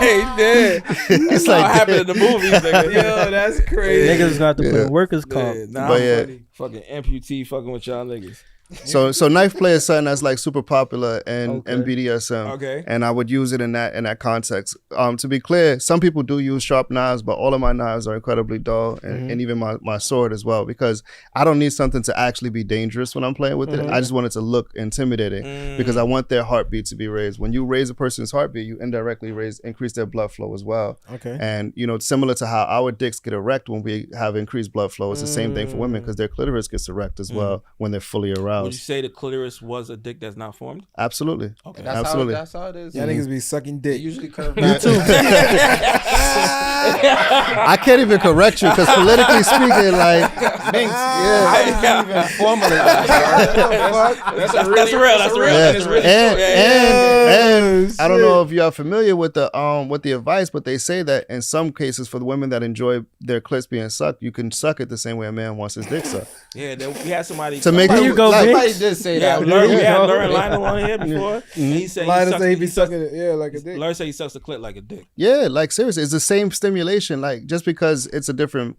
Hey, man. He's That's how it like, happened in the movies. Nigga. Yo, that's crazy. Niggas got to put in workers' comp. Yeah, nah, But I'm yeah. funny. Fucking amputee fucking with y'all niggas. so knife play is something that's like super popular in Okay. BDSM. Okay. And I would use it in that context. To be clear, some people do use sharp knives, but all of my knives are incredibly dull, and even my sword as well, because I don't need something to actually be dangerous when I'm playing with it. I just want it to look intimidating because I want their heartbeat to be raised. When you raise a person's heartbeat, you indirectly increase their blood flow as well. Okay. And similar to how our dicks get erect when we have increased blood flow, it's the same thing for women because their clitoris gets erect as well when they're fully aroused. Would you say the clitoris was a dick that's not formed? Absolutely. Okay. Absolutely. That's how it is. Y'all niggas be sucking They dick. usually curve back. I can't even correct you because politically speaking, like, I can't even formulate that. That's a really, real. That's real. yeah. That's really And I don't know if you are familiar with the advice, but they say that in some cases for the women that enjoy their clits being sucked, you can suck it the same way a man wants his dick sucked. Yeah, we had somebody To make There it you go, like, bitch. Somebody did say Yeah, that. we had go. Lauren Lionel on here before. And he said Linus say he he be sucks. sucking it, yeah, like a dick. Larry said he sucks the clit like a dick. yeah, like seriously, it's the same stimulation. Like just because it's a different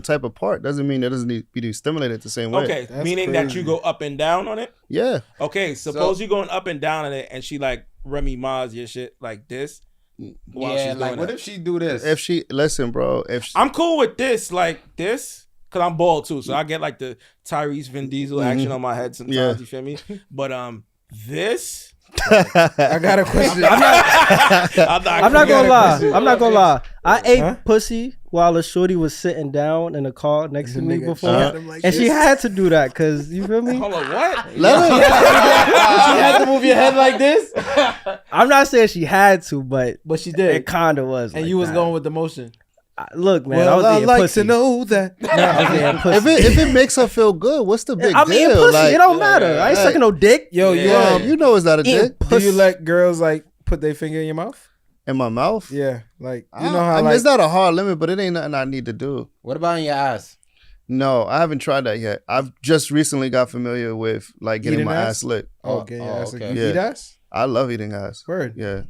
type of part doesn't mean it doesn't need to be stimulated the same way. Okay, That's meaning that crazy. you go up and down on it. Yeah. Okay, suppose you're going up and down on it, and she like Remy Ma's your shit like this. While Yeah, she's like doing what that. if she do this? If she listen, bro, I'm cool with this, like this, cause I'm bald too, so I get like the Tyrese Vin Diesel action on my head sometimes. Yeah. You feel me? But this, I got a question. I'm not gonna lie. I'm not gonna lie. I ate pussy while a shorty was sitting down in a car next to me nigga before, shot him like and she this. had to do that because you feel me. Hold on, what? Let her. You had to move your head like this. I'm not saying she had to, but But she it did. kind of was. And like you was that. going with the motion. Look, man, I Well, was I getting like pussy. to know that. I was getting pussy. If it makes her feel good, what's the big I'm eating deal? pussy. Like, it don't matter. I ain't yeah. sucking no dick. Yo, you know it's not a Eating dick do pussy. you let girls like put their finger in your mouth? in my mouth. Yeah, like I you know how mean, like it's not a hard limit, but it ain't nothing I need to do. What about in your ass? No, I haven't tried that yet. I've just recently got familiar with like getting Eating my ass? ass licked. okay, yeah, okay. you Yeah. eat ass. I love eating ass. Word. Yeah,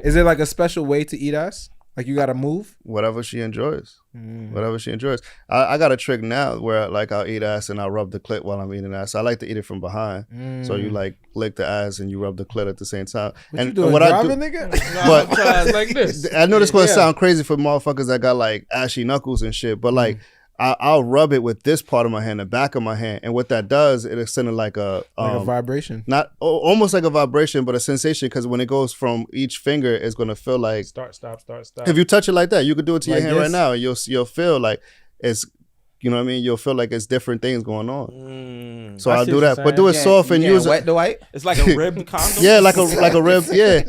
Is it like a special way to eat ass? Like you gotta move. whatever she enjoys. Mm. Whatever she enjoys. I got a trick now where like I'll eat ass and I'll rub the clit while I'm eating ass. I like to eat it from behind. So you like lick the ass and you rub the clit at the same time. What and you doing? what Driving, I do, nigga? but like this. I know this gonna Yeah. sound crazy for motherfuckers that got like ashy knuckles and shit, but like I'll rub it with this part of my hand, the back of my hand, and what that does, it sends like a Like a vibration. not almost like a vibration, but a sensation because when it goes from each finger, it's gonna feel like Start, stop, start, stop. if you touch it like that, you could do it to your Like hand right this? now, and you'll feel like it's, you know what I mean. You'll feel like it's different things going on. So I I'll see do what that, you're but do it saying. soft and use wet the white. It's like a ribbed condom. yeah, like a rib, yeah,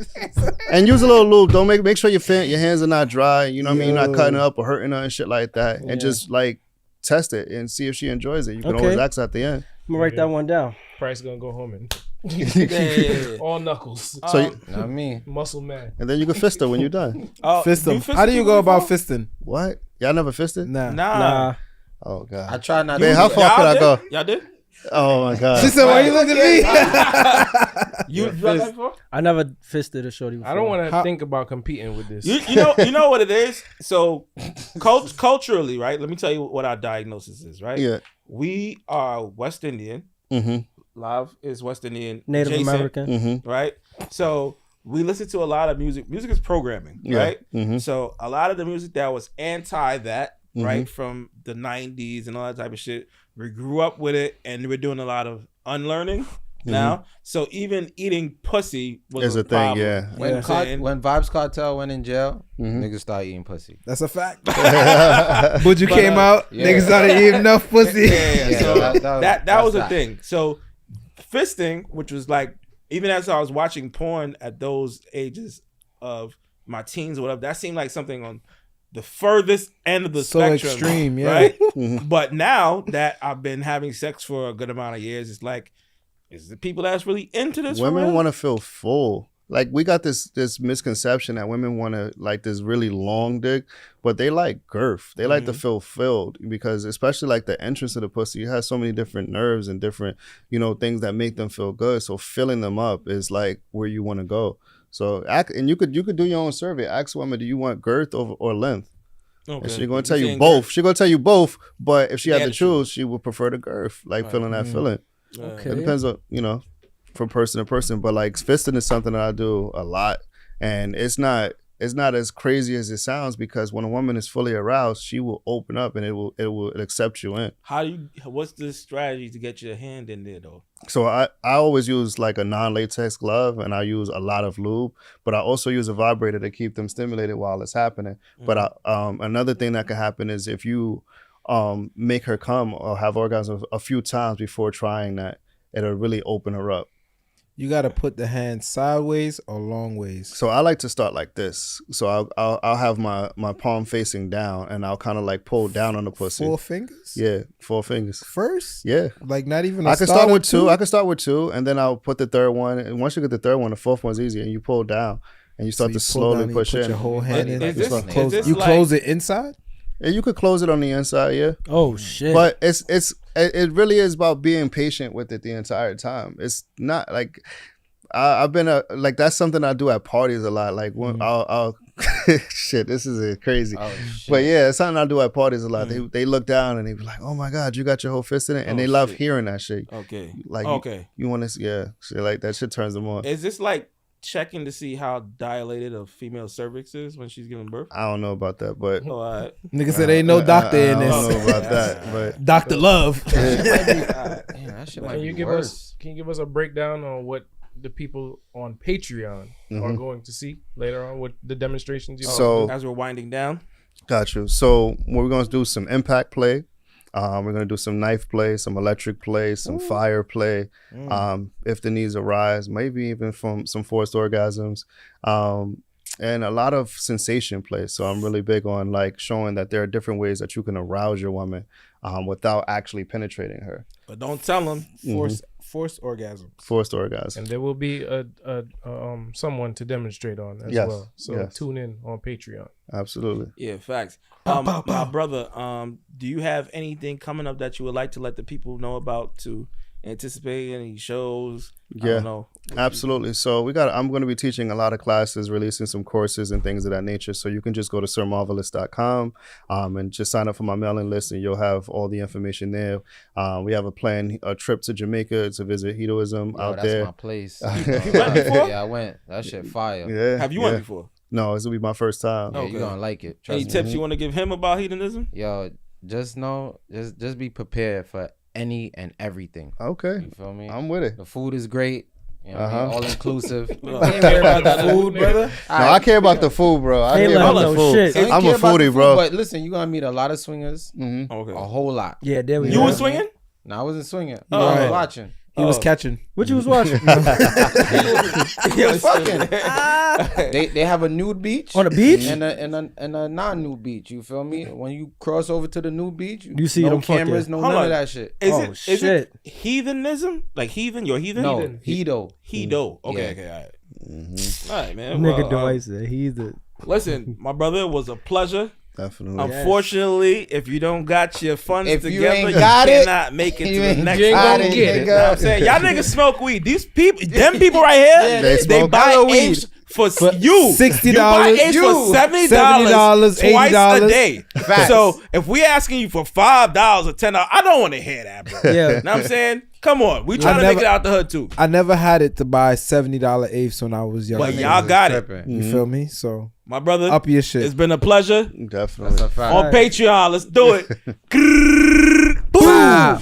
and use a little lube. Don't make sure your hands are not dry. You know what I mean. You're not cutting it up or hurting her and shit like that, and just like test it and see if she enjoys it. You can Okay. always ask at the end. I'm gonna write that one down. Price gonna go home and Yeah. all knuckles. So you, Not me. Muscle man. and then you can fist her when you're done. Fist them. you How do you go people about before? fisting? What? Y'all never fisted? Nah. Nah. Oh I god. try not Man, to. how do far that. could I did? go? Y'all did? Oh my god. She said, "Why you look at me?" You done that before? I never fisted a shorty before. I don't want to How- think about competing with this. You know what it is. So, culturally, right? Let me tell you what our diagnosis is. Right? Yeah. We are West Indian. Mm-hmm. Lav is West Indian. Native adjacent, American. Mm-hmm. right? So we listen to a lot of music. Music is programming, Yeah. right? Mhm. So a lot of the music that was anti that, Mm-hmm. right, from the '90s and all that type of shit, we grew up with it, and we're doing a lot of unlearning now. So even eating pussy was Is a a thing, problem. yeah. You know what I'm saying? When Vibes Cartel went in jail, Mhm. niggas started eating pussy. That's a fact. But you came out, yeah. niggas started eating enough pussy. Yeah. Yeah, So that that was a that. thing. So fisting, which was like, even as I was watching porn at those ages of my teens or whatever, that seemed like something on the furthest end of the So spectrum. extreme, yeah. Right? Mhm. But now that I've been having sex for a good amount of years, it's like, is the people that's really into this? for Women real? want to feel full. Like we got this misconception that women want to like this really long dick, but they like girth. They like to feel filled because especially like the entrance of the pussy, it has so many different nerves and different, you know, things that make them feel good. So filling them up is like where you want to go. So and you could do your own survey. Ask women, do you want girth or length? Okay. And she's gonna You tell you saying both. She's gonna tell you both, but if she had Yeah, to choose, she would prefer the girth, like feeling that feeling. Okay. It depends on, you know, from person to person. But like fisting is something that I do a lot. And it's not as crazy as it sounds because when a woman is fully aroused, she will open up and it will accept you in. What's the strategy to get your hand in there though? So I always use like a non-latex glove and I use a lot of lube, but I also use a vibrator to keep them stimulated while it's happening. But another thing that can happen is if you make her come or have orgasm a few times before trying that, it'll really open her up. You got to put the hand sideways or long ways. So I like to start like this. So I'll have my palm facing down and I'll kind of like pull down on the pussy. 4 fingers? Yeah, 4 fingers. First? Yeah. Like not even I can start with two. I can start with 2 and then I'll put the third one. And once you get the third one, the fourth one's easy and you pull down and you start to slowly push put in. your whole hand in. Is You this- close, is this you like- close it inside? And you could close it on the inside, yeah. Oh shit. But it really is about being patient with it the entire time. It's not like I've been like that's something I do at parties a lot. Like when I'll shit, this is crazy. Oh, shit. But yeah, it's something I do at parties a lot. They look down and they be like, "Oh my god, you got your whole fist in it," and Oh, they love shit. hearing that shit. Okay. Like Okay. you want to, yeah, shit like that shit turns them on. Is this like checking to see how dilated a female cervix is when she's giving birth? I don't know about that, but Oh, all right. Nigga said ain't no doctor in I don't this. know about that, but Dr. Love. Damn, that shit might Can be you give worse. us? Can you give us a breakdown on what the people on Patreon are going to see later on with the demonstrations? You So- As we're winding down. Got you. So we're going to do some impact play. We're going to do some knife play, some electric play, some fire play. If the needs arise, maybe even from some forced orgasms. And a lot of sensation play. So I'm really big on like showing that there are different ways that you can arouse your woman without actually penetrating her. But don't tell them. Forced orgasm. Forced orgasm. And there will be a someone to demonstrate on as Yes, well. So yes. tune in on Patreon. Absolutely. Yeah, facts. My brother, do you have anything coming up that you would like to let the people know about to anticipate any shows? I Yeah, don't know. absolutely. So I'm going to be teaching a lot of classes, releasing some courses and things of that nature. So you can just go to sirmarvelous.com and just sign up for my mailing list, and you'll have all the information there. We have a trip to Jamaica to visit hedoism out that's there. my place. You went before? Yeah, I went. That shit fire. Yeah. Have you went before? No, this will be my first time. Yeah, Okay. you're gonna like it. Trust Any me. tips you want to give him about hedonism? Yo, just know, just be prepared for any and everything. Okay. You feel me? I'm with it. The food is great. You know what I mean? All inclusive. You ain't care about that food, brother? No, I care about the food, bro. I Ain't care let about him the know food. shit. Ain't I'm a care about the foodie, food, bro. But listen, you're gonna meet a lot of swingers. Mhm. Okay. A whole lot. Yeah, there we You go. was swinging? No, I wasn't swinging. Oh. I was Right. watching. He was Oh. catching. What you was watching? He was fucking. They have a nude beach On the beach? and a non-nude beach. You feel me? When you cross over to the nude beach, You see no them fucking- cameras, no Hold none on. of that shit. Is shit. it heathenism? Like heathen? You're heathen? No, Heathen. Hedo. Hedo. Okay, Yeah. okay, all right. All right, man. Nigga Well, Dwight said he's the. listen, my brother, it was a pleasure. Definitely. Unfortunately, if you don't got your funds If you together, ain't you got it, cannot make it you to the ain't next You ain't one. gonna get it. You know what I'm saying? Y'all niggas smoke weed. These people, them people right here, They they smoke buy hella weed. apes for you. $60, You buy apes you. for $70, $70, twice a $80. day. Facts. So if we asking you for $5 or $10, I don't want to hear that, bro. Yeah. Know what I'm saying? Come on. We trying to make never- it out the hood too. I never had it to buy $70 apes when I was young. But y'all got it. Tripping. You feel me? So My brother, up your it's shit. been a pleasure. Definitely. That's a fact. On Patreon, let's do it. Boom. Wow.